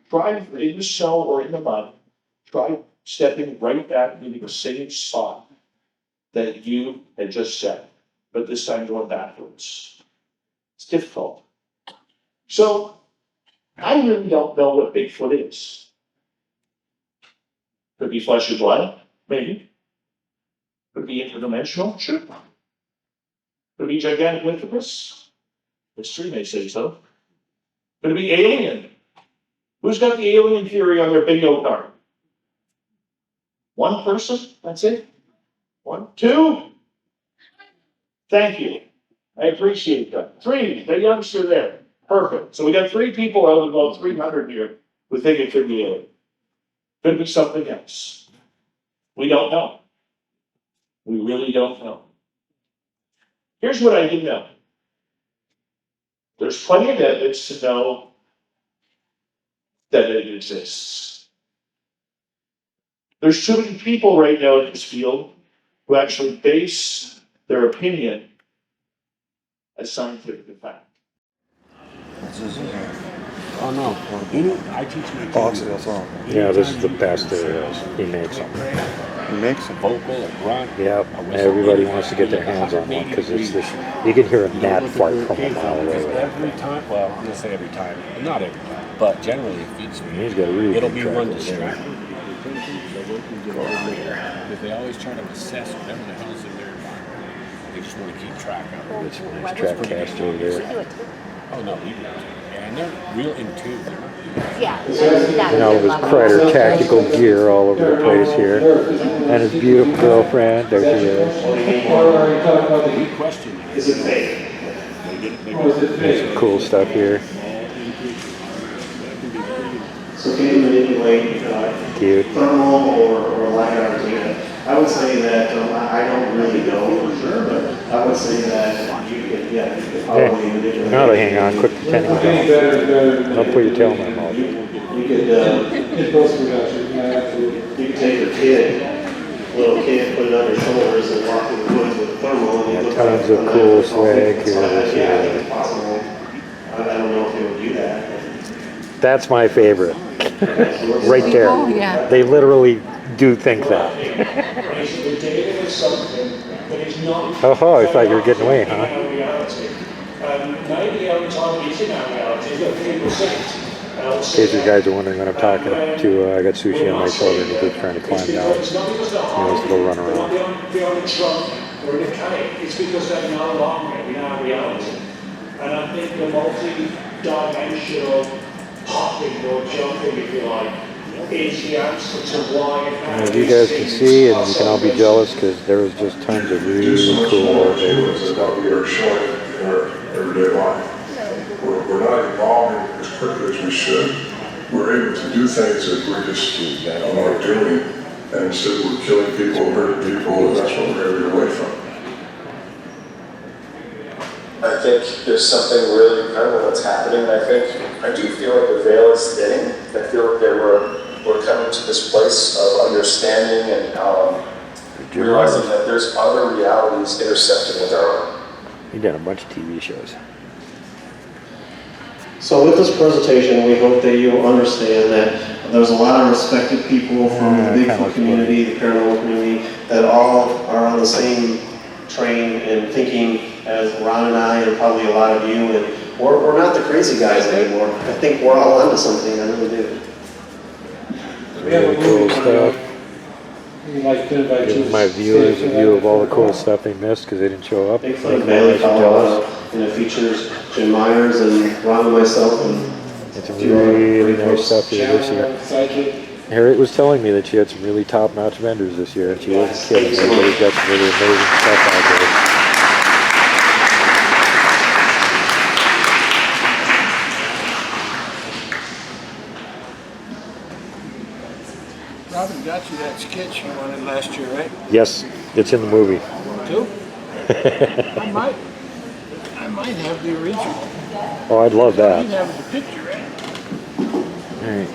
Try it in the snow or in the mud. Try stepping right back into the same spot that you had just set, but this time going backwards. It's difficult. So, I really don't know what Bigfoot is. Could be flesh and blood, maybe. Could be interdimensional, sure. Could be gigantic wickedness. History may say so. Could it be alien? Who's got the alien theory on their bingo card? One person? That's it? 1, 2? Thank you. I appreciate that. 3, the youngster there. Perfect. So we got 3 people out of about 300 here who think it could be alien. Could be something else. We don't know. We really don't know. Here's what I do know. There's plenty of evidence to know that it exists. There's too many people right now in this field who actually base their opinion as scientific fact. Oh no. I teach my kids. Oxidil song. Yeah, this is the best there is. He makes them. He makes them. Vocal, a grunt. Yep. Everybody wants to get their hands on one because it's this. You can hear a gnat fart from a mile away. Every time, well, I'm gonna say every time, not every time, but generally if it's He's got a really it'll good be one track over there. distractor. Because they always try to assess whatever the hell's in their environment. They just want to keep track of it. It's a nice track cast over there. Oh no, we do. And they're real in tune. They're not. Yeah. And all of his Crider tactical gear all over the place here. And his beautiful girlfriend, there she is. We question that. Is it fake? There's some cool stuff here. So can you manipulate Cute. thermal or LiDAR data? I would say that I don't really know for sure, but I would say that you could, you could probably manipulate. Now they hang on, quit pretending you don't. Don't put your tail in my mouth. You could take your kid, little kid, put it on your shoulders and walk through the woods with a thermal. And Yeah, you look tons like of cool swag here. Yeah, I think it's possible. I don't know if they would do that. That's my favorite. Right there. Oh, yeah. They literally do think that. Oh, I thought you were getting away, huh? In case you guys are wondering what I'm talking to, I got sushi on my shoulder and he keeps trying to climb down. He wants to go run around. It's because they're no longer in our reality. And I think the multi-dimensional popping or jumping, if you like, is the answer to why. As you guys can see, and you can all be jealous because there was just tons of really cool Bigfoot stuff. We are showing in our everyday life. We're not evolving as quickly as we should. We're able to do things that we're just not doing, and instead we're killing people, hurting people, and that's what we're headed away from. I think there's something really incredible that's happening. I do feel like the veil is thinning. I feel like we're coming to this place of understanding and realizing that there's other realities intersecting with our own. He done a bunch of TV shows. So with this presentation, we hope that you understand that there's a lot of respected people from the Bigfoot community, the paranormal community, that all are on the same train and thinking as Ron and I and probably a lot of you, and we're not the crazy guys anymore. I think we're all onto something, I really do. Really cool stuff. We'd like to invite you Giving to my stay viewers for a that. view of all the cool stuff they missed because they didn't show up. Make Bigfoot them Valley, nice and jealous. Colorado, and it features Jim Myers and Ron and myself. And It's some really nice stuff here this year. Psychic. Harriet was telling me that she had some really top-notch vendors this year, and she wasn't kidding. Everybody's got some really amazing stuff out there. Robin got you that sketch you wanted last year, right? Yes, it's in the movie. Too? I might have the original. Oh, I'd love You that. have the picture, right? Alright.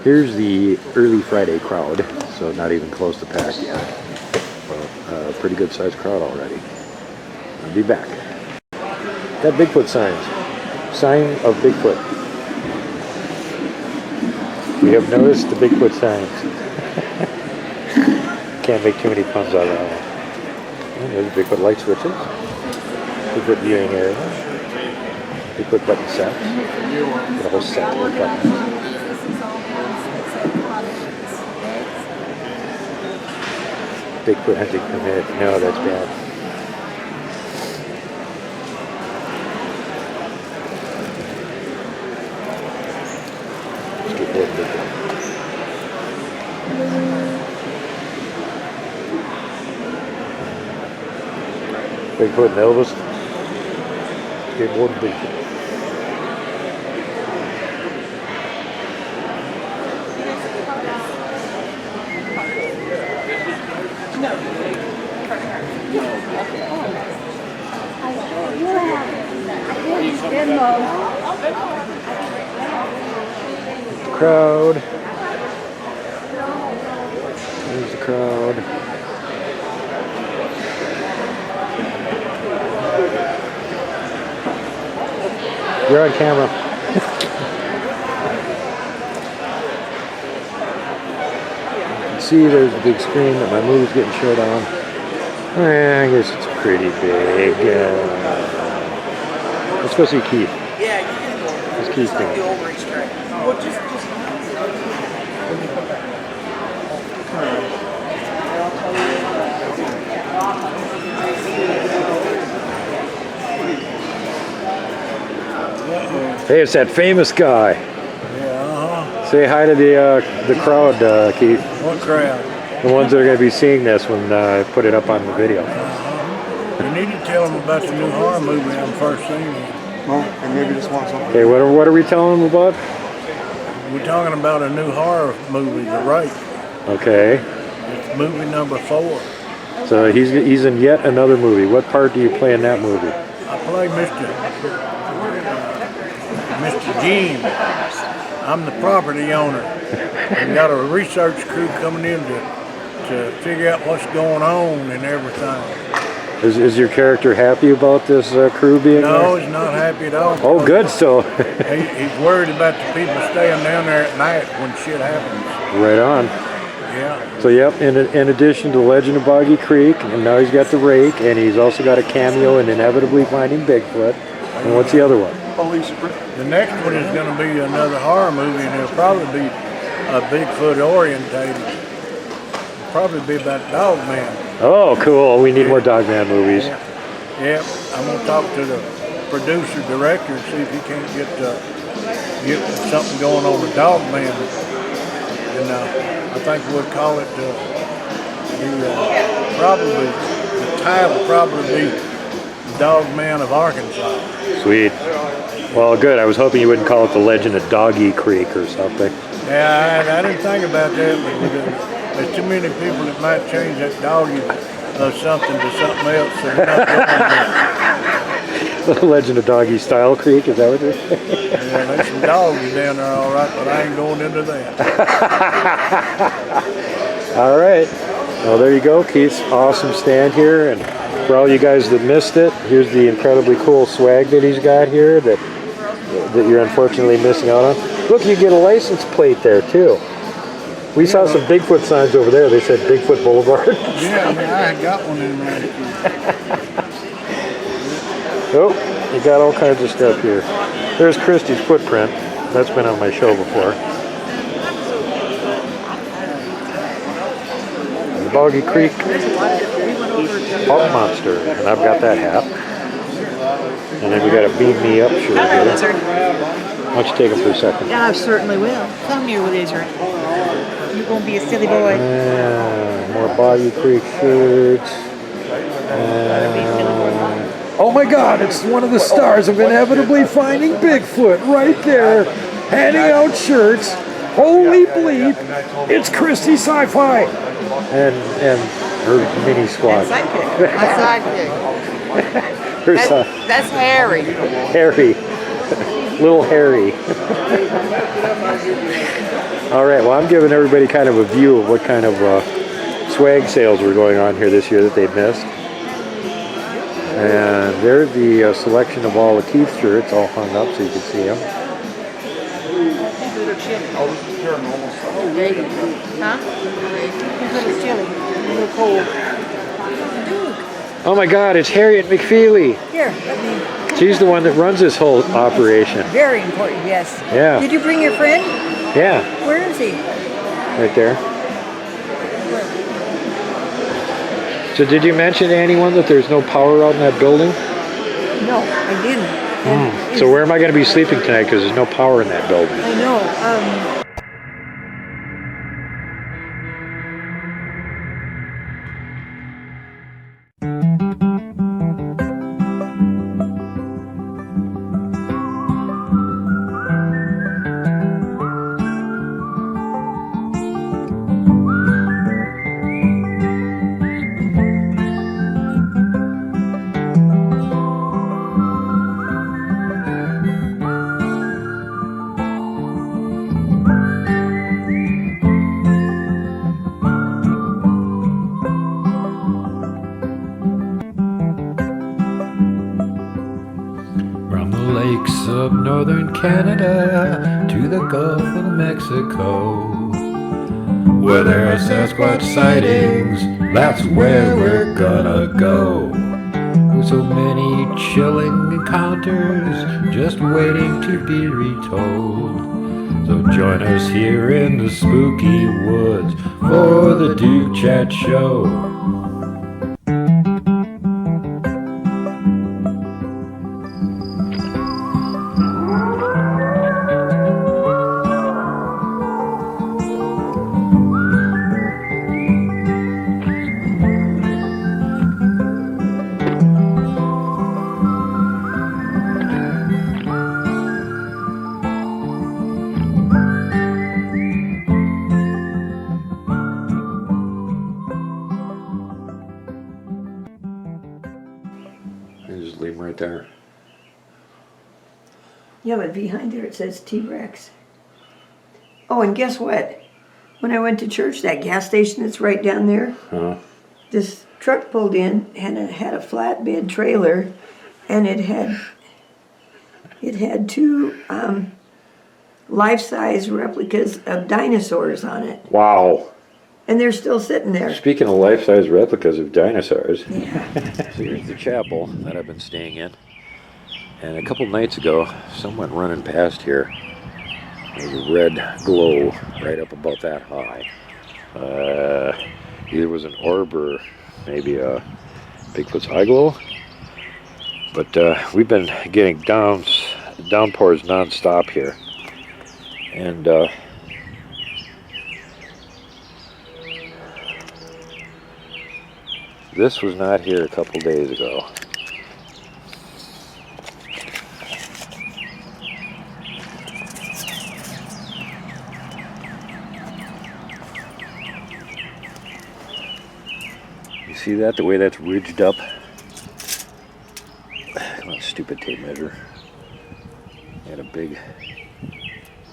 Here's the early Friday crowd, so not even close to packed yet. But pretty good sized crowd already. I'll be back. Got Bigfoot signs. Sign of Bigfoot. We have noticed the Bigfoot signs. Can't make too many puns out of that one. And there's Bigfoot light switches. Bigfoot viewing area. Bigfoot button sets. Got a whole set of buttons. Bigfoot hunting permit. No, that's bad. Let's get rid of Bigfoot. Bigfoot and Elvis. Skateboard and Bigfoot. Crowd. There's the crowd. You're on camera. see there's a big screen that my movie's getting showed on. I guess it's pretty big. Let's go see Keith. Yeah, you can go. What's Keith Like the doing? old racetrack. Well, just. Hey, it's that famous guy. Yeah, Say hi to the crowd, Keith. what crowd? The ones that are going to be seeing this when I put it up on the video. You need to tell them about the new horror movie I'm first seeing. Well, and maybe just want something. Okay, what are we telling them about? We're talking about a new horror movie, The Rake. Okay, It's movie number 4. so he's in yet another movie. What part do you play in that movie? I play Mr. Gene. I'm the property owner. And got a research crew coming in to figure out what's going on and everything. Is your character happy about this crew being No, there? he's not happy at all. Oh, good. So He's worried about the people staying down there at night when shit happens. right on. Yeah. So yep. In addition to Legend of Boggy Creek, and now he's got the Rake, and he's also got a cameo in Inevitably Finding Bigfoot. And what's the other one? The next one is going to be another horror movie, and it'll probably be Bigfoot orientated. It'll probably be about Dogman. Oh, cool. We need more Dogman movies. Yeah, I'm going to talk to the producer director and see if he can't get something going on with Dogman. And I think we'll call it the title probably be Dogman of Arkansas. Sweet. Well, good. I was hoping you wouldn't call it The Legend of Doggy Creek or something. Yeah, I didn't think about that, but there's too many people that might change that doggy something to something else. So they're not going The Legend of Doggy Style Creek, is that what it is? yeah, there's some dogs down there, all right, but I ain't going into that. All right. Well, there you go. Keith's awesome stand here. And for all you guys that missed it, here's the incredibly cool swag that he's got here that you're unfortunately missing out on. Look, you get a license plate there, too. We saw some Bigfoot signs over there. They said Bigfoot Boulevard. Yeah, I got one in there. Oh, you got all kinds of stuff here. There's Christy's footprint. That's been on my show before. The Boggy Creek Hog Monster, and I've got that hat. And then we got a Beam Me Up shirt Hello, here. lizard. Why don't you take him for a second? Yeah, I certainly will. Come here, lizard. You're going to be a silly boy. And more Boggy Creek shirts. Oh my God, it's one of the stars of Inevitably Finding Bigfoot right there, handing out shirts. Holy bleep, it's Christy Sci-Fi. And her mini squad. Sidekick. My sidekick. Her son, That's Harry. Harry. Little Harry. All right, well, I'm giving everybody kind of a view of what kind of swag sales were going on here this year that they missed. And there's the selection of all the Keith shirts all hung up so you can see them. Huh? It's chilly. A little cold. Oh my God, it's Harriet McFeely. Here, let me. She's the one that runs this whole operation. Very important, yes. Yeah. Did you bring your friend? Yeah, Where is he? right there. So did you mention to anyone that there's no power out in that building? No, I didn't. And So where am I going to be sleeping tonight because there's no power in that building? I know. From the lakes of northern Canada to the Gulf of Mexico, where there are Sasquatch sightings, that's where we're gonna go. With so many chilling encounters just waiting to be retold. So join us here in the spooky woods for the Duke Chat Show. And just leave them right there. Yeah, but behind there it says T-Rex. Oh, and guess what? When I went to church, that gas station that's right down there, this truck pulled in and it had a flatbed trailer, and it had two life-size replicas of dinosaurs on it. Wow. And they're still sitting there. Speaking of life-size replicas of dinosaurs, Yeah. so here's the chapel that I've been staying in. And a couple nights ago, someone running past here. There's a red glow right up about that high. Either was an orb or maybe a Bigfoot's eye glow. But we've been getting downpours non-stop here. And this was not here a couple days ago. You see that? The way that's ridged up? Come on, stupid tape measure. Had a big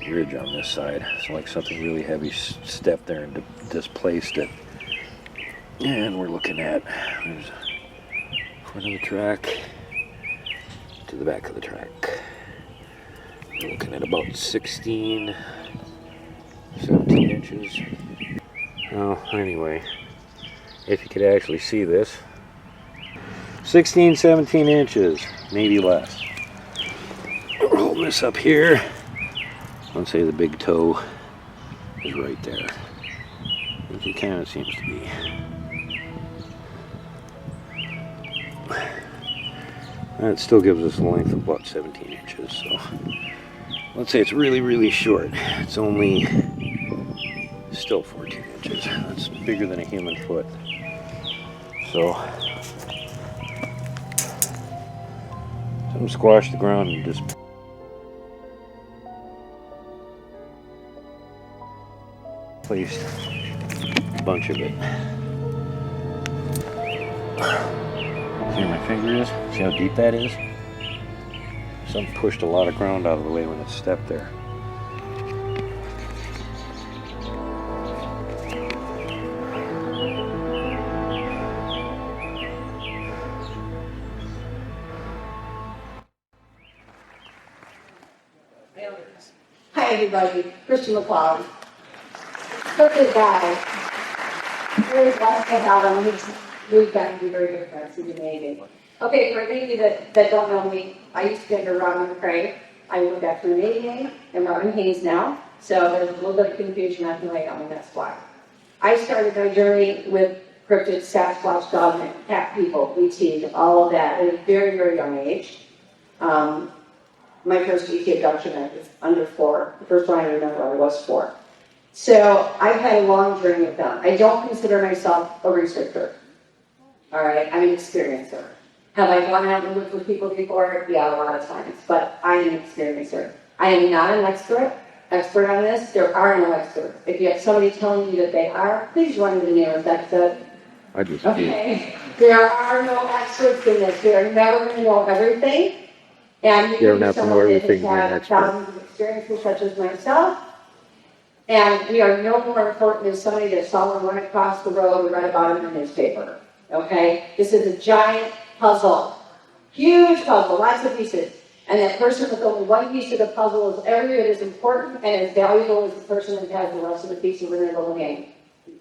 ridge on this side. It's like something really heavy stepped there and displaced it. And we're looking at, there's front of the track to the back of the track. We're looking at about 16, 17 inches. Oh, anyway, if you could actually see this, 16, 17 inches, maybe less. We're holding this up here. Let's say the big toe is right there. It kind of seems to be. That still gives us a length of about 17 inches, so let's say it's really, really short. It's only still 14 inches. That's bigger than a human foot. So some squash the ground and just placed a bunch of it. See where my finger is? See how deep that is? Something pushed a lot of ground out of the way when it stepped there. Hi everybody, Christian McCloud. Good guy. Very blessed to have him. We've gotten to be very good friends. He's amazing. Okay, for any of you that don't know me, I used to be under Robin McCrae. I went back to an ADA and Robin HAYNES now. So there's a little bit of confusion on who I am, and that's why. I started my journey with cryptid, Sasquatch, dog, and cat people, ET, all of that at a very, very young age. My first ET abduction, I was under 4. The first one I remember, I was 4. So I've had a long journey with them. I don't consider myself a researcher. All right, I'm an experiencer. Have I gone out and lived with people before? Yeah, a lot of times, but I am an experiencer. I am not an expert on this. There are no experts. If you have somebody telling you that they are, please run to the nearest expert. I just Okay, there are no experts in this. They are never going to know everything. And you They're can be not someone that everything has an had expert. thousands of experiences such as myself. And we are no more important than somebody that saw one run across the road and read about it in the newspaper. Okay? This is a giant puzzle. Huge puzzle, lots of pieces. And that person with only one piece of the puzzle is every bit as important and as valuable as the person that has the rest of the pieces in their little game.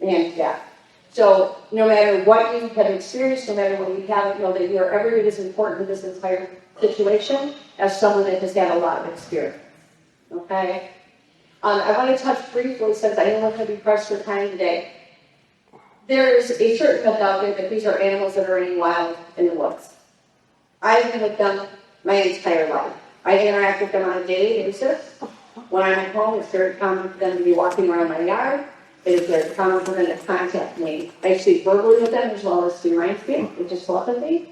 and death. So no matter what you have experienced, no matter what you haven't, know that you're every bit as important to this entire situation as someone that has had a lot of experience. Okay? I want to touch briefly, since I know we're going to be pressed for time today. There is a certain myth out there that these are animals that are running wild in the woods. I've been with them my entire life. I interact with them on a daily basis. When I'm at home, it's very common for them to be walking around my yard. It is very common for them to contact me. I speak verbally with them as well as through mind speak, which is telepathy.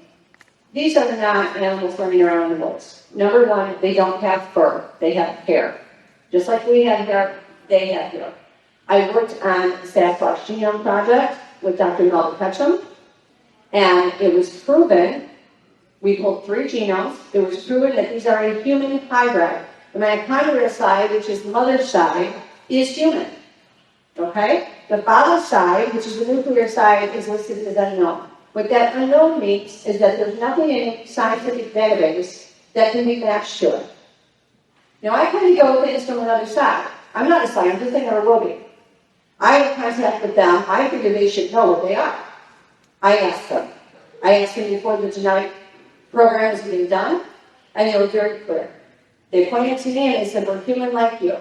These are not animals running around in the woods. Number one, they don't have fur. They have hair. Just like we have hair, they have hair. I worked on the Sasquatch Genome Project with Dr. Melvin Ketchum, and it was proven, we pulled 3 genomes, it was proven that these are a human hybrid. The mitochondrial side, which is the mother's side, is human. Okay? The father's side, which is the nuclear side, is listed as unknown. What that unknown means is that there's nothing in scientific database that can be matched to it. Now, I kind of go with things from another side. I'm not a scientist, I never will be. I have contact with them. I figure they should know what they are. I asked them. I asked them before the genetic program was being done, and they were very clear. They pointed to me and they said, we're human like you.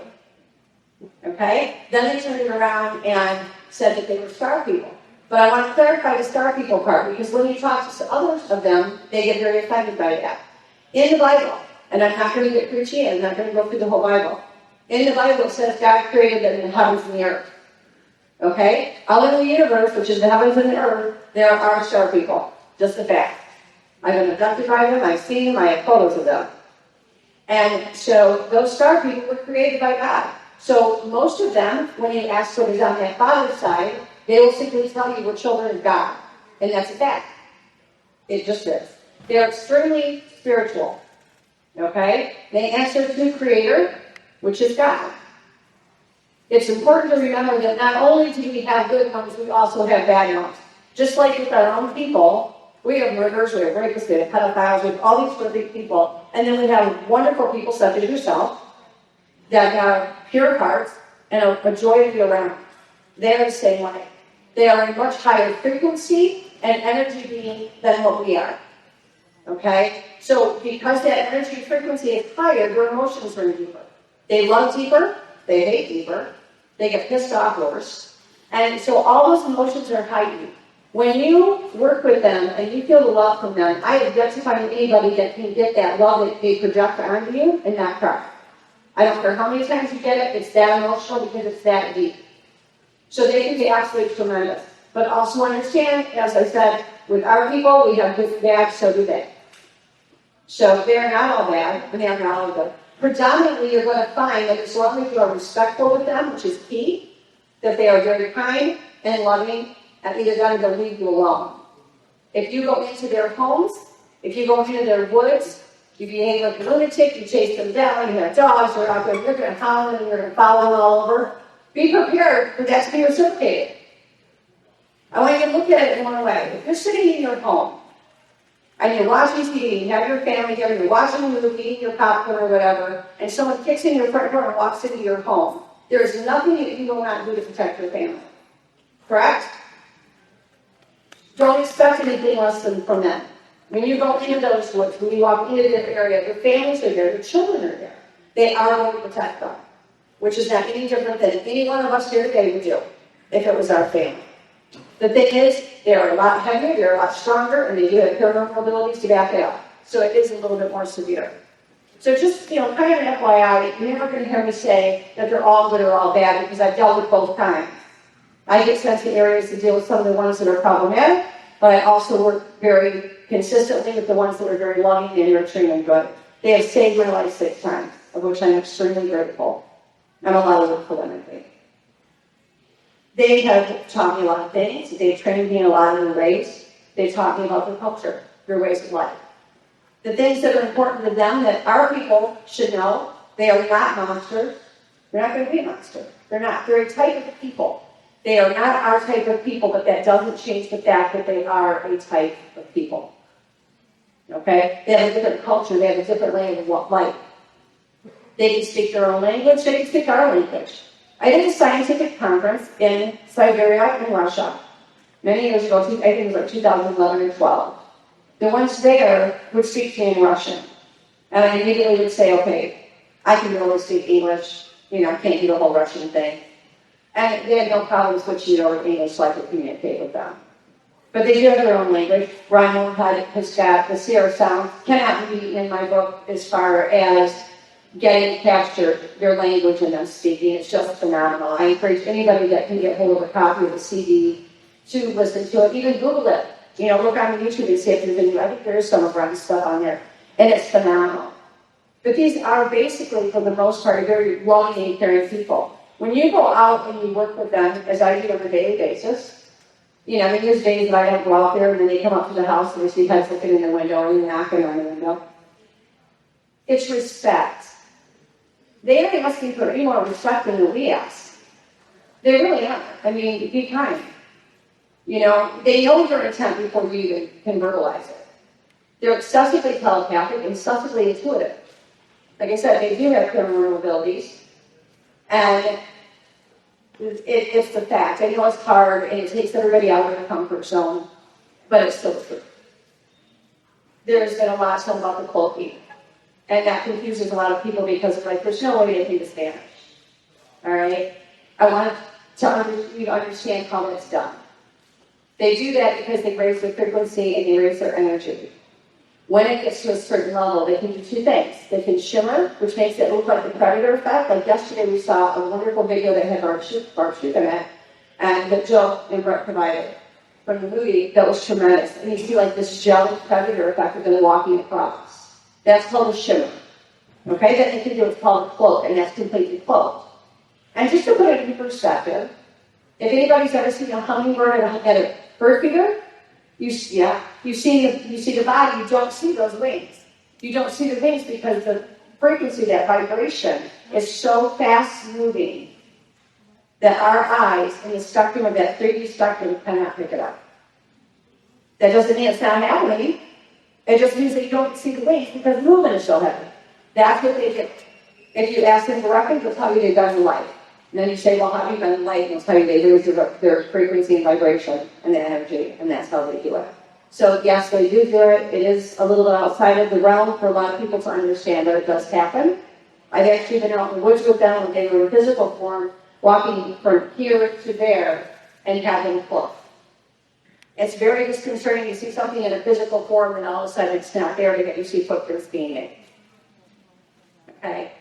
Okay? Then they turned it around and said that they were star people. But I want to clarify the star people part, because when you talk to others of them, they get very offended by that. In the Bible, and I'm not going to get preachy, I'm not going to go through the whole Bible. In the Bible, it says God created them in the heavens and the earth. Okay? All in the universe, which is the heavens and the earth, there are star people. Just a fact. I've been abducted by them, I've seen them, I have photos of them. And so those star people were created by God. So most of them, when you ask what is on that father's side, they will simply tell you we're children of God. And that's a fact. It just is. They're extremely spiritual. Okay? They answer to the Creator, which is God. It's important to remember that not only do we have good ones, we also have bad ones. Just like with our own people, we have murderers, we have rapists, we have pedophiles, we have all these terrific people. And then we have wonderful people such as yourself that have pure hearts and a joy to be around. They're the same way. They are a much higher frequency and energy being than what we are. Okay? So because that energy frequency is higher, their emotions are deeper. They love deeper, they hate deeper, they get pissed off worse. And so all those emotions are heightened. When you work with them and you feel the love from them, I have yet to find anybody that can get that love that they project onto you and not cry. I don't care how many times you get it, it's that emotional because it's that deep. So they can be absolutely tremendous. But also understand, as I said, with our people, we have good and bad, so do they. So they're not all bad, and they're not all good. Predominantly, you're going to find that as long as you are respectful with them, which is key, that they are very kind and loving, and either going to leave you alone. If you go into their homes, if you go into their woods, you behave like a lunatic, you chase them down, you have dogs, you're out there, you're going to howl them, and you're going to follow them all over. Be prepared for that to be reciprocated. I want you to look at it in one way. If you're sitting in your home, and you're watching TV, you have your family here, you're watching a movie, eating your popcorn or whatever, and someone kicks in your front door and walks into your home, there is nothing that you will not do to protect your family. Correct? Don't expect anything less than from them. When you go into those woods, when you walk into their area, their families are there, their children are there. They are going to protect them, which is not any different than any one of us here today would do if it was our family. The thing is, they are a lot heavier, they're a lot stronger, and they do have paranormal abilities to back it up. So it is a little bit more severe. So just, kind of an FYI, you're never going to hear me say that they're all good or all bad, because I've dealt with both kinds. I get sent to areas to deal with some of the ones that are problematic, but I also work very consistently with the ones that are very loving and nurturing and good. They have saved my life 6 times, of which I'm extremely grateful. I'm a lot of work for them, I think. They have taught me a lot of things. They've trained me in a lot of new ways. They've taught me about their culture, their ways of life. The things that are important to them that our people should know, they are not monsters. They're not going to be a monster. They're not. They're a type of people. They are not our type of people, but that doesn't change the fact that they are a type of people. Okay? They have a different culture. They have a different way of life. They can speak their own language. They can speak our language. I did a scientific conference in Siberia in Russia many years ago, I think it was like 2011 or 12. The ones there would speak to me in Russian. And I immediately would say, okay, I can really speak English, can't do the whole Russian thing. And they had no problem switching it over to English so I could communicate with them. But they do have their own language. Rhino has got the Sierra sound, cannot be in my book as far as getting captured their language and them speaking. It's just phenomenal. I encourage anybody that can get hold of a copy of the CD to listen to it. Even Google it. Look on YouTube and see if there's any. I think there is some of Ron's stuff on there. And it's phenomenal. But these are basically, for the most part, very loving and caring people. When you go out and you work with them, as I do on a daily basis, there's days that I don't go out there and then they come up to the house and they see heads looking in the window or knocking on the window. It's respect. They already must be pretty more respecting than we ask. They really are. Be kind. They know your intent before you even can verbalize it. They're excessively telepathic and excessively intuitive. Like I said, they do have paranormal abilities. And it's the fact. I know it's hard and it takes everybody out of their comfort zone, but it's still the truth. There's been a lot said about the cloaking. And that confuses a lot of people because it's like, there's no way they think it's Spanish. All right? I want you to understand how that's done. They do that because they raise their frequency and they raise their energy. When it gets to a certain level, they can do two things. They can shimmer, which makes it look like the predator effect. Like yesterday, we saw a wonderful video that had Barb Schuth in it, and that Joe and Brett provided from the movie that was tremendous. And you see like this gel predator effect of them walking across. That's called a shimmer. Okay, then they can do what's called a cloak, and that's completely cloaked. And just to put it in perspective, if anybody's ever seen a hummingbird at a bird feeder, you see the body, you don't see those wings. You don't see the wings because the frequency, that vibration, is so fast moving that our eyes in the spectrum of that 3D spectrum cannot pick it up. That doesn't mean it's not happening. It just means that you don't see the wings because the movement is so heavy. That's what they do. If you ask them directly, they'll tell you they've done the light. And then you say, well, how have you done the light? And they'll tell you they lose their frequency and vibration and their energy, and that's how they do it. So yes, they do it. It is a little bit outside of the realm for a lot of people to understand, but it does happen. I've actually been out in the woods with them when they were in physical form, walking from here to there and having a cloak. It's very disconcerting. You see something in a physical form and all of a sudden it's not there, but you see footprints being made. Okay.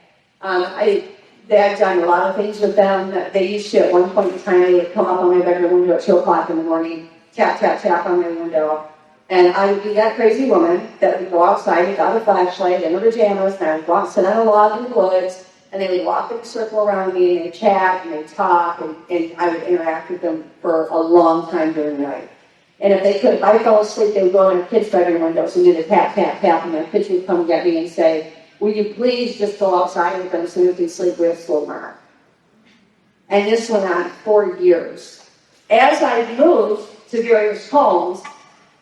I've done a lot of things with them. They used to, at one point in time, they would come up on my bedroom window at 2 o'clock in the morning, tap, tap, tap on my window. And I would be that crazy woman that would go outside without a flashlight in her pajamas, and I would go out, sit on a log in the woods, and they would walk in a circle around me, and they'd chat, and they'd talk, and I would interact with them for a long time during the night. And if I fell asleep, they would go in their kids' bedroom windows and do the tap, tap, tap, and their kids would come get me and say, will you please just go outside with them so we can sleep real slow, Mark? And this went on for years. As I moved to various homes,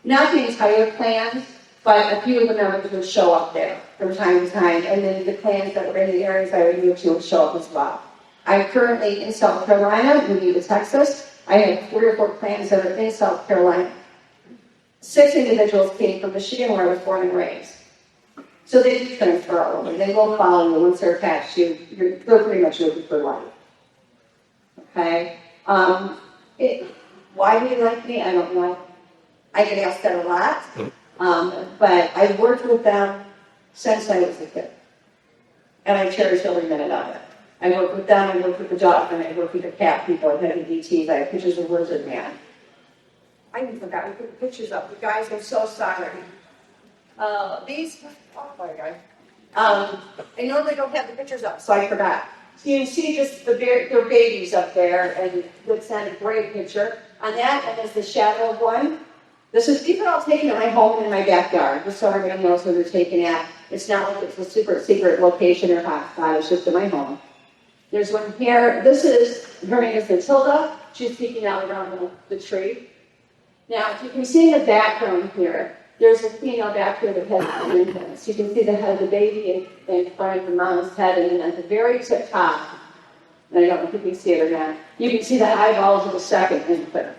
not the entire clans, but a few of the members would show up there from time to time, and then the clans that were in the areas I would move to would show up as well. I'm currently in South Carolina, moving to Texas. I have 3 or 4 clans that are in South Carolina. 6 individuals came from Michigan, where I was born and raised. So they do transfer all over. They will follow you once they're attached to you. They're pretty much looking for life. Okay? Why do you like me? I don't know. I get asked that a lot. But I've worked with them since I was a kid. And I cherish every minute of it. I work with them, I work with the dog, and I work with the cat people. I've had the DTs, I have pictures of Lizard Man. I even forgot to put the pictures up. You guys, I'm so sorry. These, oh my God. I normally don't have the pictures up, so I forgot. So you can see just their babies up there, and it's not a great picture. On that, and there's the shadow of one. These are all taken at my home and in my backyard, just so everybody knows where they're taken at. It's not like it's a super secret location or hotspot, it's just in my home. There's one here. Her name is Matilda. She's peeking out around the tree. Now, if you can see in the background here, there's a female back here that has an infant. You can see the head of the baby in front of the mom's head, and then at the very tip top, And I don't know if you can see it or not. You can see the eyeballs of the second infant.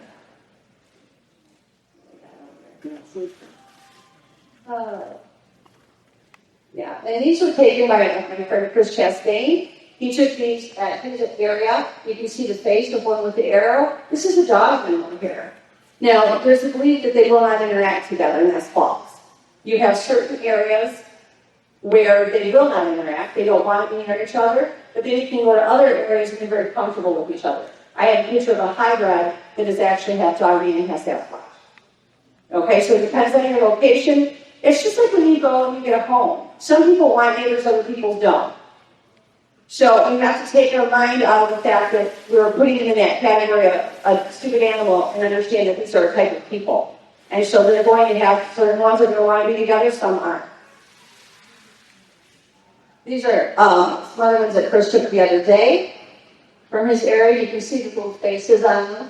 Yeah, and these were taken by my friend Chris Chastain. He took these at his area. You can see the face of one with the arrow. This is a dog over here. Now, there's a belief that they will not interact together, and that's false. You have certain areas where they will not interact. They don't want to be near each other, but then you can go to other areas and they're very comfortable with each other. I have a picture of a hybrid that is actually half doggy and has Sasquatch. Okay, so it depends on your location. It's just like when you go and you get a home. Some people want neighbors, other people don't. So you have to take your mind out of the fact that we're putting them in that category of a stupid animal and understand that these are a type of people. And so they're going to have certain ones that are going to want to be together, some aren't. These are some other ones that Chris took the other day from his area. You can see the little faces on them.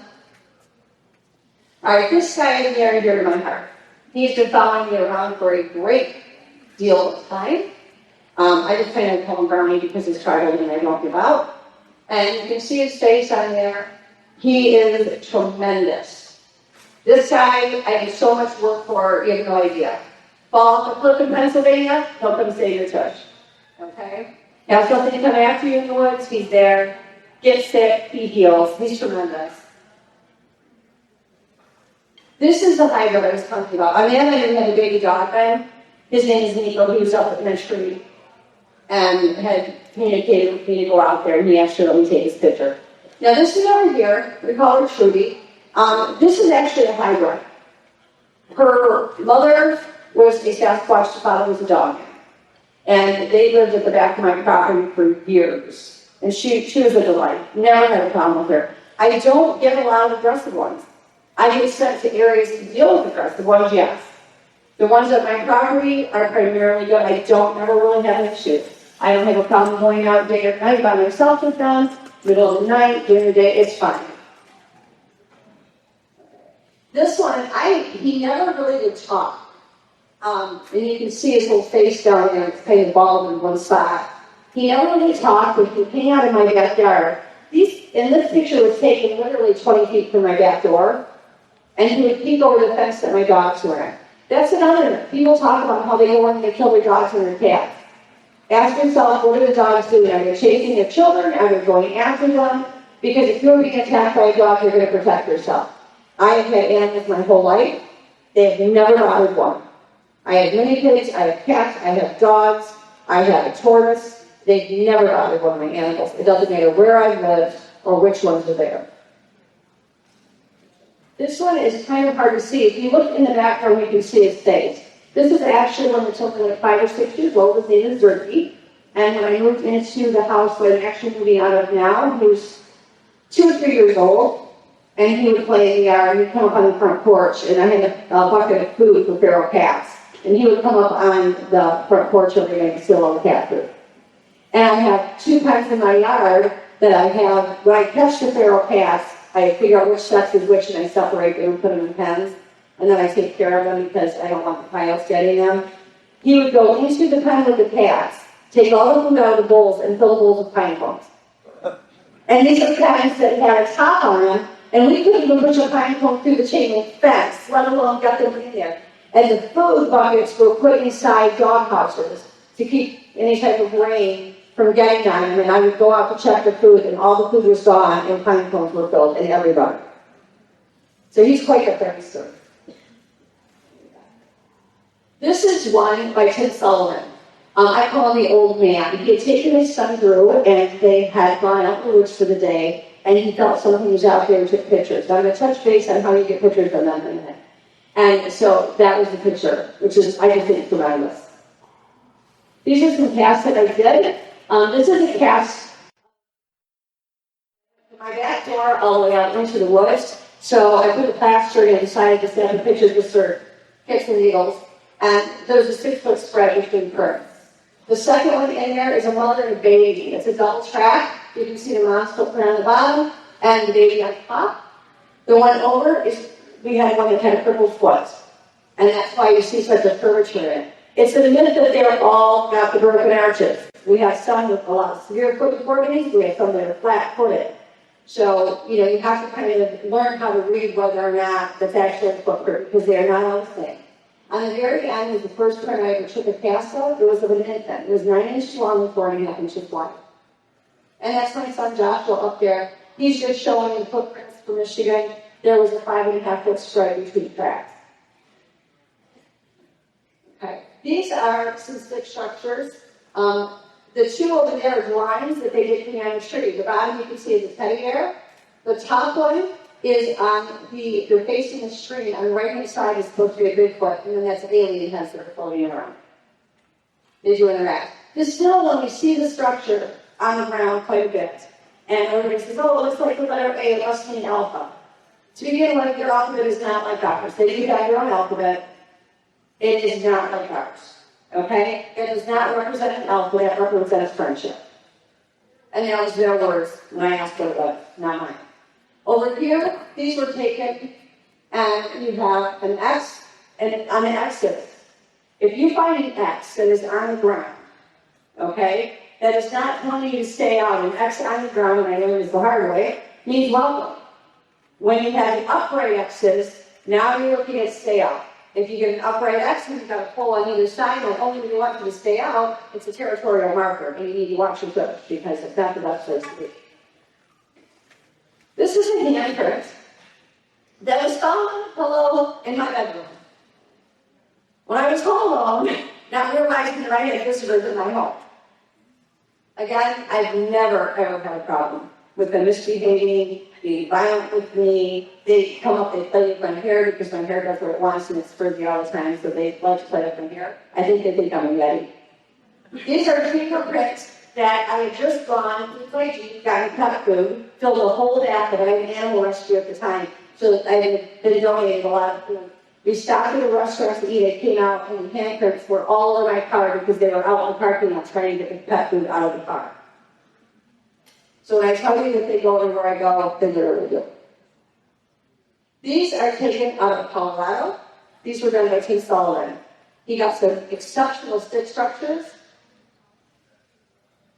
All right, this guy is near and dear to my heart. He's been following me around for a great deal of time. I just kind of call him Brownie because he's tribal and I don't give out. And you can see his face on there. He is tremendous. This guy, I do so much work for, you have no idea. Fall off a cliff in Pennsylvania, he'll come save your touch. Okay? Have something come after you in the woods, he's there. Get sick, he heals. He's tremendous. This is the hybrid I was talking about. I mean, I had a baby dog then. His name is Nico. He was up at Mesh Tree and had communicated with me to go out there, and he actually let me take his picture. Now, this is over here. We call her Trudy. This is actually a hybrid. Her mother was a Sasquatch, the father was a dog. And they lived at the back of my property for years. And she was a delight. Never had a problem with her. I don't get a lot of aggressive ones. I get sent to areas to deal with aggressive ones, yes. The ones at my property are primarily good. I don't ever really have an issue. I don't have a problem going out day or night by myself with them, middle of the night, during the day, it's fine. This one, he never really did talk. And you can see his little face down there, it's kind of bald in one spot. He never really talked, but he came out in my backyard. And this picture was taken literally 20 feet from my back door. And he would peek over the fence that my dogs were in. That's another thing. People talk about how they go in and they kill their dogs and their cats. Ask yourself, what are the dogs doing? Are they chasing their children? Are they going after them? Because if you're being attacked by a dog, you're going to protect yourself. I have had animals my whole life. They have never bothered one. I have mini pigs, I have cats, I have dogs, I have a tortoise. They've never bothered one of my animals. It doesn't matter where I live or which ones are there. This one is kind of hard to see. If you look in the background, you can see his face. This is actually when the children were 5 or 6 years old. His name is Dirty. And when I moved into the house that I'm actually moving out of now, he was 2 or 3 years old. And he would play in the yard. He'd come up on the front porch. And I had a bucket of food for feral cats. And he would come up on the front porch every day and steal all the cat food. And I have 2 pens in my yard that I have, when I catch the feral cats, I figure out which sex is which and I separate them and put them in pens. And then I take care of them because I don't want the coyotes getting them. He would go into the pen with the cats, take all the food out of the bowls and fill the bowls with pine cones. And these are pens that had a top on them, and we couldn't even push a pine cone through the chain link fence, let alone get them in there. And the food buckets were put inside dog houses to keep any type of rain from getting on them. And I would go out to check the food, and all the food was gone, and pine cones were filled in every bucket. So he's quite a prankster. This is one by Tim Sullivan. I call him the old man. He had taken his son Drew, and they had gone out in the woods for the day, and he felt something was out there and took pictures. Now I'm going to touch base on how you get pictures of them in a minute. And so that was the picture, which is, I just think, tremendous. These are some casts that I did. This is a cast from my back door all the way out into the woods. So I put a plaster and decided to send the pictures just for kicks and giggles. And there's a 6-foot spread between curves. The second one in there is a mother and a baby. It's a double track. You can see the mom's footprint on the bottom and the baby on top. The one over is, we had one that had a crippled foot. And that's why you see such a curvature in it. It's the minute that they're all got the broken arches. We have some with a lot of severe foot deformities, we have some that are flat-footed. So, you know, you have to kind of learn how to read whether or not that's actually a footprint, because they are not all the same. On the very end was the first print I ever took a cast of. It was of an infant. It was 9 inches long and 4.5 inches wide. And that's my son Joshua up there. He's just showing the footprints from Michigan. There was a 5.5 foot stride between tracks. Okay. These are some stick structures. The two over there are lines that they did hang on the tree. The bottom you can see is a teddy bear. The top one is on they're facing the screen. On the right hand side is supposed to be a Bigfoot, and then that's alien heads that are floating around. They do interact. This still, when we see the structure on the ground quite a bit, and everybody says, oh, it looks like the letter A, it must mean alpha. To begin with, their alphabet is not like ours. They do have their own alphabet. It is not like ours. Okay? It does not represent an alphabet, it represents friendship. And that was their words when I asked what it was, not mine. Over here, these were taken, and you have an X and on an exodus. If you find an X that is on the ground, okay, that is not telling you to stay out, an X on the ground, and I learned this the hard way, means welcome. When you have an upright exodus, now you're looking at stay out. If you get an upright X, you've got a pole on either side, and only when you want you to stay out, it's a territorial marker, and you need to watch your foot, because it's not the best place to be. This is a handprint that was found on a pillow in my bedroom. When I was home alone, not realizing that I had visitors in my home. Again, I've never, ever had a problem with them misbehaving, being violent with me. They come up, they play with my hair because my hair does what it wants and it's frizzy all the time, so they like to play with my hair. I think they think I'm a Yeti. These are fingerprints that I had just gone to my Jeep, gotten pet food, filled a whole bath that I had an animal rescue at the time, so I had been donating a lot of food. We stopped at a restaurant to eat. I came out and the handprints were all over my car because they were out in the parking lot trying to get the pet food out of the car. So when I tell you that they go everywhere I go, they literally do. These are taken out of Colorado. These were done by Tim Sullivan. He got some exceptional stick structures.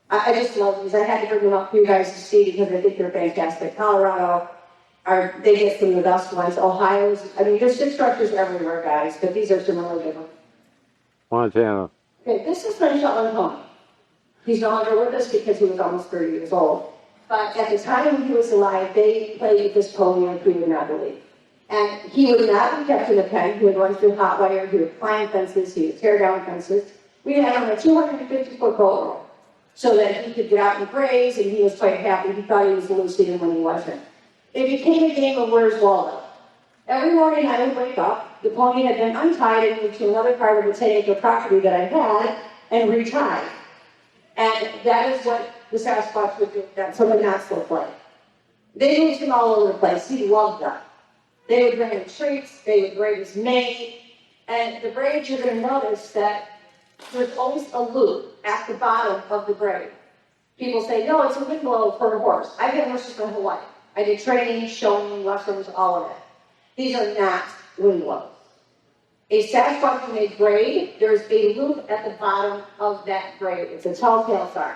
I just love these. I had to bring them up for you guys to see because I think they're fantastic. Colorado, they get some of the best ones. Ohio's, I mean, there's stick structures everywhere, guys, but these are some really good ones. Montana. Okay, this is my Shetland pony. He's no longer with us because he was almost 30 years old. But at the time when he was alive, they played with this pony like we would not believe. And he would not be kept in a pen. He would run through hot wire, he would climb fences, he would tear down fences. We had him on a 250-foot boat roll so that he could get out and graze, and he was quite happy. He thought he was loose even when he wasn't. It became a game of Where's Waldo. Every morning I would wake up, the pony had been untied and moved to another part of the 10-acre property that I had and retied. And that is what the Sasquatch would do, that some of the knots look like. They moved him all over the place. He loved them. They would bring him treats, they would braid his mane, and the braid, you're going to notice that there's always a loop at the bottom of the braid. People say, no, it's a wind blow for a horse. I've had horses my whole life. I did training, showing, lessons, all of it. These are not wind blows. A Sasquatch made braid, there's a loop at the bottom of that braid. It's a telltale sign.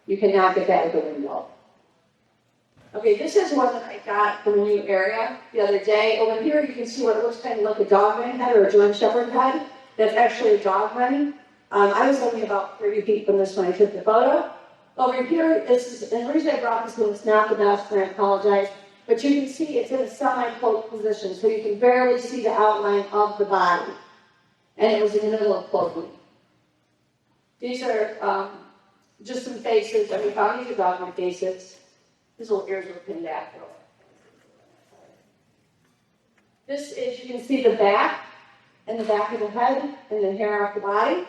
You cannot get that with a wind blow. Okay, this is one that I got from a new area the other day. Over here you can see what it looks kind of like a Dogman head or a German Shepherd head. That's actually a Dogman. I was only about 30 feet from this when I took the photo. Over here, and the reason I brought this one is not the best, and I apologize, but you can see it's in a semi-cloaked position, so you can barely see the outline of the body. And it was in the middle of clothing. These are just some faces that we found. These are Dogman faces. His little ears were pinned back. This is, you can see the back and the back of the head and the hair off the body.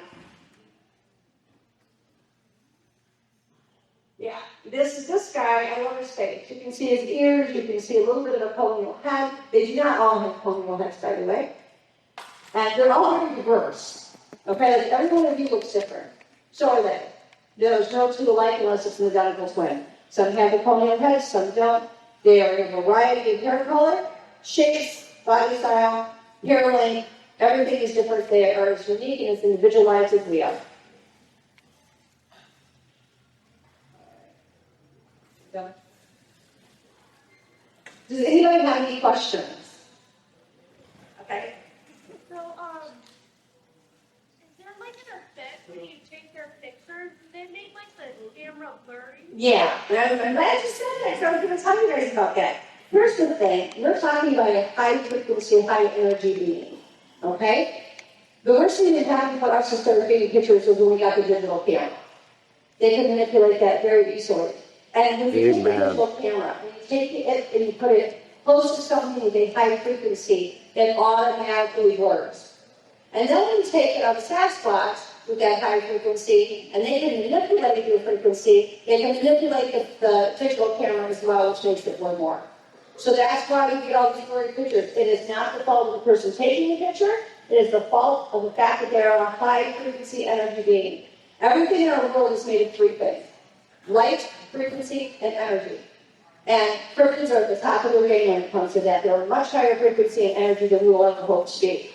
Yeah, this guy, I love his face. You can see his ears, you can see a little bit of a ponytail head. They do not all have ponytail heads, by the way. And they're all very diverse. Okay, like every one of you looks different. So are they. There's no two alike unless it's an identical twin. Some have the ponytail heads, some don't. They are a variety of hair color, shapes, body style, hair length. Everything is different. They are as unique and as individualized as we are. Yeah. Does anybody have any questions? Okay. So, is there like an effect when you take their pictures? Do they make like the camera blurry? Yeah, and I'm glad you said that, so I was going to tell you guys about that. Here's the thing, we're talking about a high frequency, high energy being, okay? The worst thing that happened for us to start taking pictures was when we got the digital camera. They can manipulate that very easily. And when you take the digital camera, and you take it and you put it close to something with a high frequency, it automatically blurs. And then when you take it on a Sasquatch with that high frequency, and they can manipulate your frequency, they can manipulate the digital camera as well, which makes it blur more. So that's why you get all these blurry pictures. It is not the fault of the person taking the picture, it is the fault of the fact that they are a high frequency energy being. Everything in our world is made of three things: light, frequency, and energy. And cryptids are at the top of the game when it comes to that. They're a much higher frequency and energy than we will ever hope to be.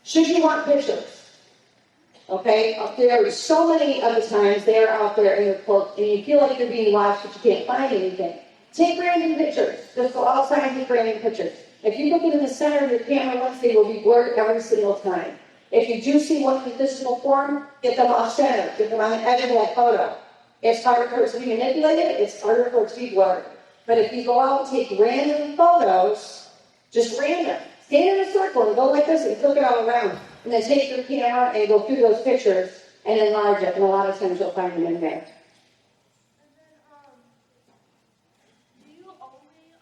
Should you want pictures? Okay, there are so many other times they're out there in your cloak and you feel like you're being watched but you can't find anything. Take random pictures. Just go outside and take random pictures. If you look into the center of your camera lens, they will be blurred every single time. If you do see one in physical form, get them off center. Get them on the edge of that photo. It's harder for it to be manipulated. It's harder for it to be blurred. But if you go out and take random photos, just random, stand in a circle and go like this and flip it all around. And then take your camera and go through those pictures and enlarge it. And a lot of times you'll find them in there. Do you only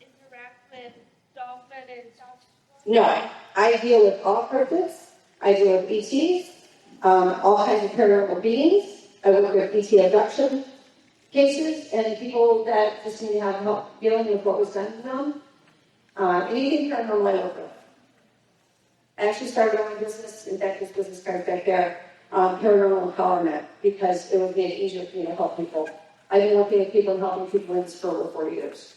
interact with dolphin and Sasquatch? No, I deal with all cryptids. I deal with ETs, all kinds of paranormal beings. I work with ET abduction cases and people that just need to have help dealing with what was done to them. Anything paranormal I work with. I actually started my own business, in fact, this business card back there, paranormal empowerment, because it would make it easier for me to help people. I've been working with people and helping people in this for over 4 years.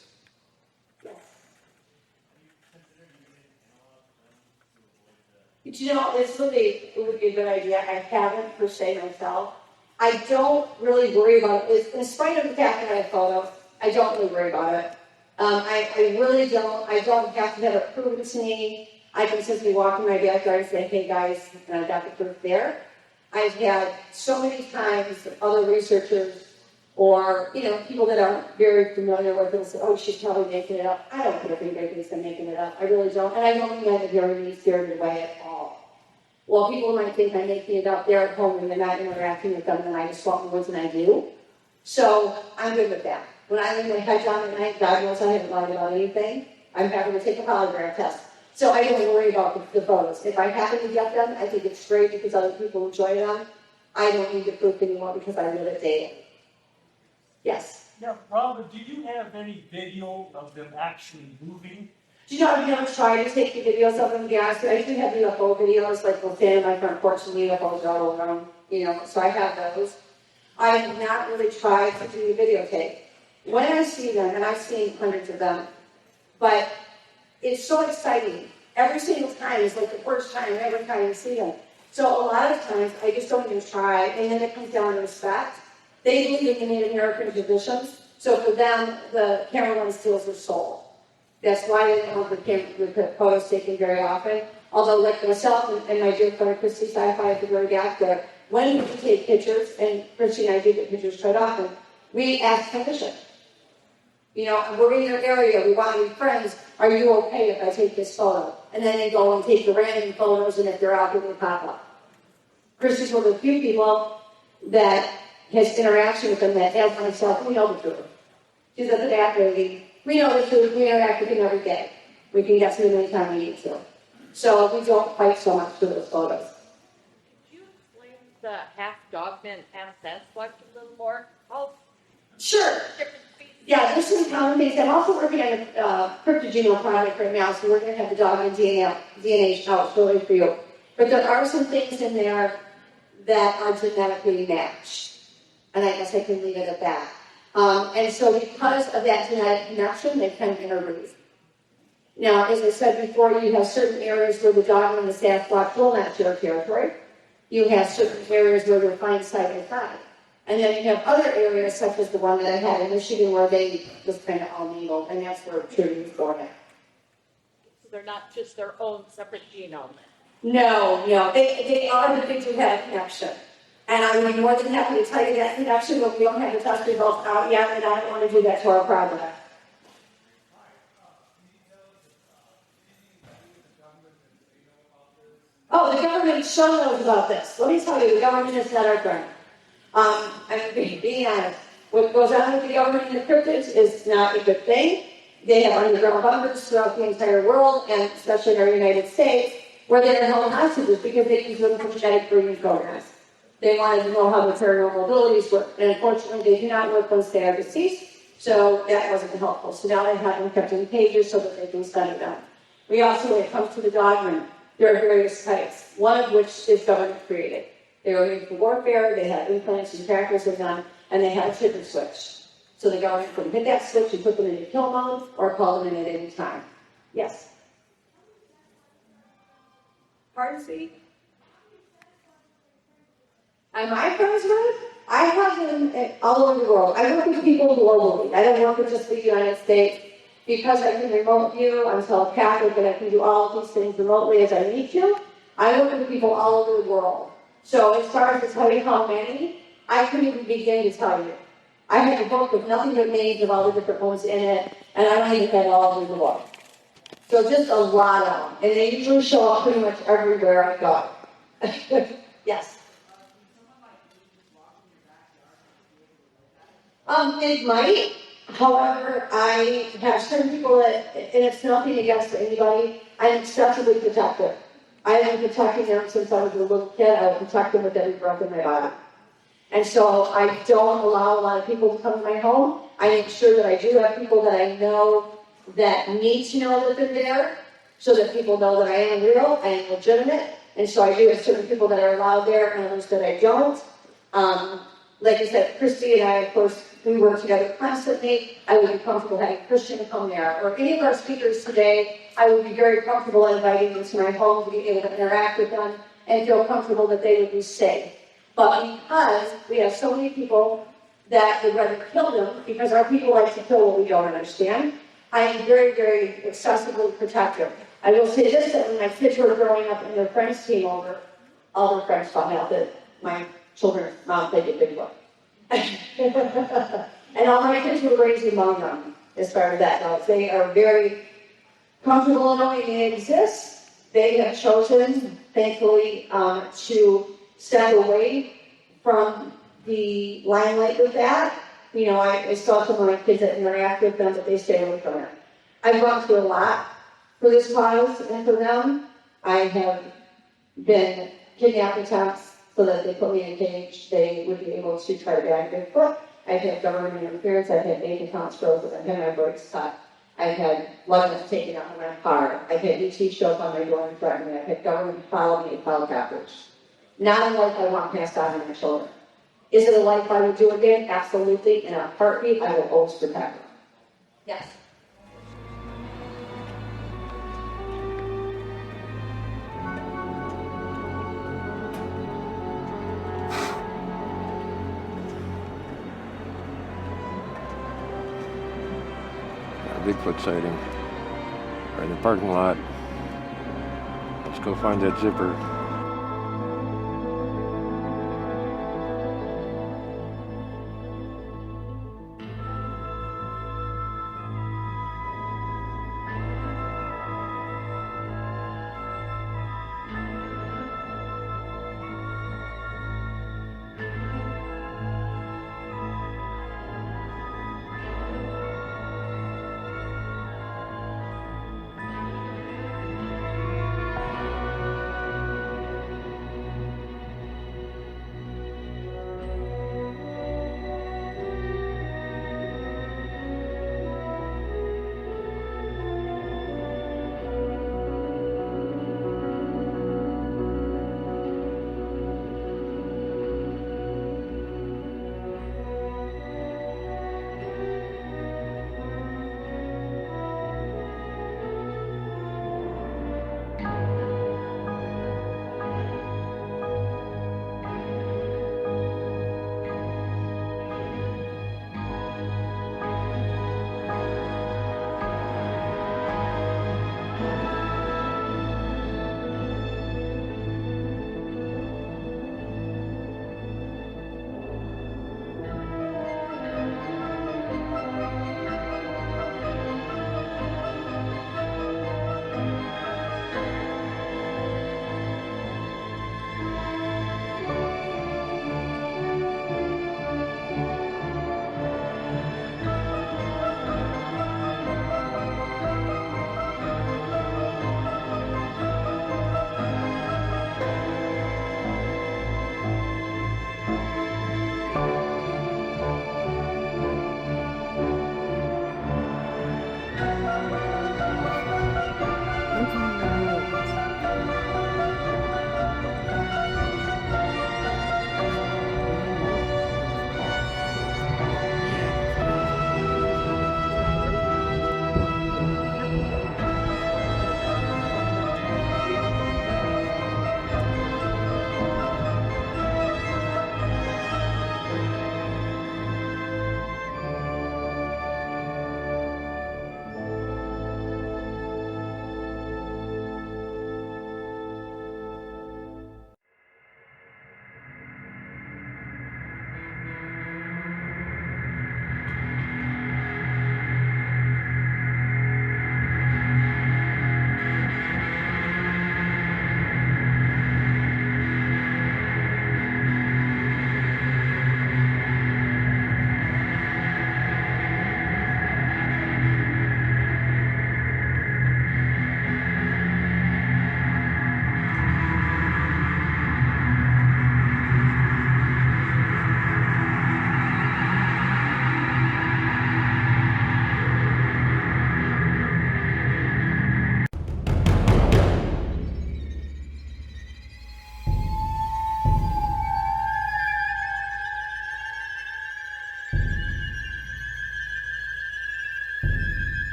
You know, it would be a good idea. I haven't per se myself. I don't really worry about it. In spite of the fact that I have photos, I don't really worry about it. I really don't. I don't have to have it proven to me. I can simply walk in my backyard and say, hey guys, and I've got the proof there. I've had so many times other researchers or, people that aren't very familiar with it will say, oh, she's probably making it up. I don't care if anybody thinks I'm making it up. I really don't. And I don't mean that in a very mean-spirited way at all. Well, people might think I'm making it up. They're at home and they're not interacting with them, and I just walk in the woods and I do. So I'm good with that. When I lay my head down at night, God knows I haven't lied about anything. I'm happy to take a polygraph test. So I don't worry about the photos. If I happen to get them, I think it's great because other people enjoy them. I don't need the proof anymore because I live it daily. Yes? Now, Robin, do you have any video of them actually moving? Do you know, I've never tried to take the videos of them, yes. I do have UFO videos, like we'll stand in my front porch and UFOs are all around, so I have those. I have not really tried to do the videotape. When I see them, and I've seen hundreds of them, but it's so exciting. Every single time is like the first time, every time you see them. So a lot of times, I just don't even try, and then it comes down to respect. They believe in the Native American traditions, so for them, the camera lens steals their soul. That's why they don't want the photos taken very often. Although, like myself and my dear friend Christy Sci-Fi at the very back there, when we take pictures, and Christy and I do get pictures quite often, we ask permission. We're in your area, we want to be friends. Are you okay if I take this photo? And then they go and take the random photos, and if they're out, they pop up. Christy's one of the few people that has interaction with them that, as myself, we know the truth. She's at the back lady. We know the truth. We interact with him every day. We can get to him anytime we need to. So we don't fight so much through those photos. Could you explain the half dogman, half Sasquatch a little more? Sure. Yeah, this is a common thing. I'm also working on a cryptogenome project right now, so we're going to have the dog and DNA out shortly for you. But there are some things in there that are genetically matched. And I guess I can leave it at that. And so because of that genetic connection, they can interbreed. Now, as I said before, you have certain areas where the dog and the Sasquatch will not share territory. You have certain areas where they're fine side by side. And then you have other areas such as the one that I had in Michigan where they just kind of all mingled, and that's where Trudy was born at. So they're not just their own separate genome. No, they are the things who have a connection. And I would be more than happy to tell you that connection, but we don't have the test results out yet, and I don't want to do that to our project. Oh, the government sure knows about this. Let me tell you, the government is not our friend. I'm being honest. What goes on with the government and the cryptids is not a good thing. They have underground bunkers throughout the entire world, and especially in our United States, where they are held hostages because they use them for genetic breeding programs. They wanted to know how the paranormal abilities work, and unfortunately they do not work once they are deceased, so that wasn't helpful. So now they have them kept in cages so that they can study them. We also, when it comes to the dogmen, there are various types, one of which is government created. They were used for warfare, they had implants and trackers with them, and they had a trigger switch. So the government could hit that switch and put them into kill mode or call them in at any time. Yes? Pardon me? Am I friends with? I have them all over the world. I work with people globally. I don't work with just the United States. Because I can remote view, I'm telepathic, and I can do all of these things remotely as I need to. I work with people all over the world. So as far as to tell you how many, I couldn't even begin to tell you. I have a book with nothing but names of all the different ones in it, and I don't even have all over the book. So just a lot of them. And they usually show up pretty much everywhere I go. Yes? It might. However, I have certain people that, and it's nothing against anybody, I'm excessively protective. I have been protecting them since I was a little kid. I would protect them with every breath in my body. And so I don't allow a lot of people to come to my home. I make sure that I do have people that I know that need to know that they're there, so that people know that I am real, I am legitimate. And so I do have certain people that are allowed there and others that I don't. Like I said, Christy and I, of course, we work together constantly. I would be comfortable having Christian come there. Or any of our speakers today, I would be very comfortable inviting them to my home to be able to interact with them and feel comfortable that they would be safe. But because we have so many people that would rather kill them, because our people like to kill what we don't understand, I am very, very excessively protective. I will say this, that when my kids were growing up and their friends came over, all their friends found out that my children's mom played a Bigfoot. And all my kids were raised among them, as far as that goes. They are very comfortable knowing they exist. They have chosen, thankfully, to step away from the limelight with that. You know, I saw some of my kids that interact with them, but they stay away from it. I've gone through a lot for this cause and for them. I have been kidnapped attempts so that they put me in a cage. They would be able to try to bag Bigfoot. I've had government interference. I've had bank accounts frozen. I've had my brakes cut. I've had luggage taken out of my car. I've had ET show up on my door and threaten me. I've had government follow me and file captures. Not a life I want passed on to my children. Is it a life I would do again? Absolutely. In a heartbeat, I will always protect them. Yes. Bigfoot sighting. Right in the parking lot. Let's go find that zipper.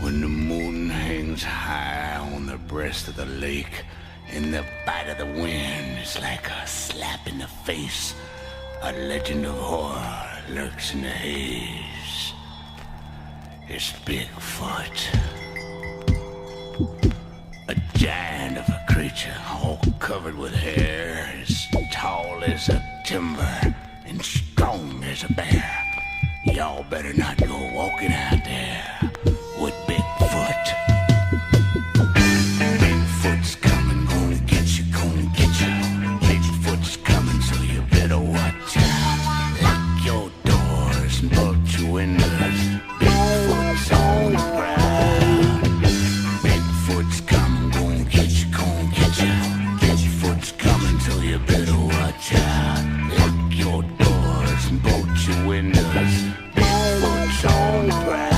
When the moon hangs high on the breast of the lake, and the bite of the wind is like a slap in the face, a legend of horror lurks in the haze. It's Bigfoot. A giant of a creature, all covered with hair, as tall as a timber and strong as a bear. Y'all better not go walking out there with Bigfoot. Bigfoot's coming, gonna get you, gonna get you. Bigfoot's coming, so you better watch out. Lock your doors and bolt your windows. Bigfoot's on the prowl. Bigfoot's coming, gonna get you, gonna get you. Bigfoot's coming, so you better watch out. Lock your doors and bolt your windows. Bigfoot's on the prowl.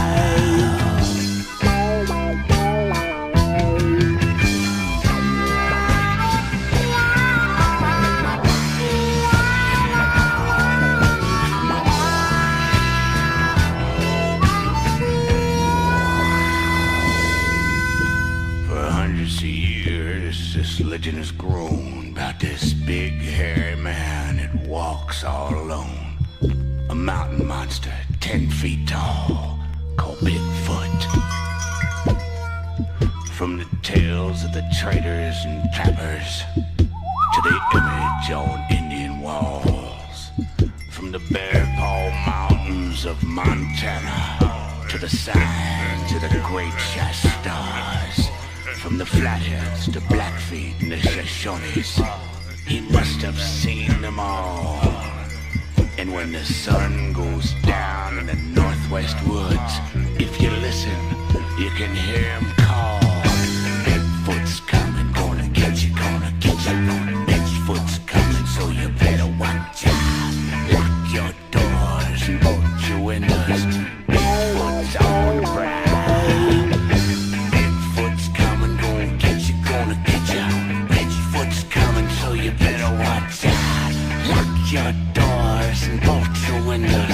For hundreds of years, this legend has grown about this big hairy man that walks all alone. A mountain monster 10 feet tall called Bigfoot. From the tales of the traders and trappers to the image on Indian walls. From the Bear Paw Mountains of Montana to the signs of the Great Shastas. From the Flatheads to Blackfeet and the Shoshones, he must have seen them all. And when the sun goes down in the northwest woods, if you listen, you can hear him call. Bigfoot's coming, gonna get you, gonna get you. Bigfoot's coming, so you better watch out. Lock your doors and bolt your windows. Bigfoot's on the prowl. Bigfoot's coming, gonna get you, gonna get you. Bigfoot's coming, so you better watch out. Lock your doors and bolt your windows.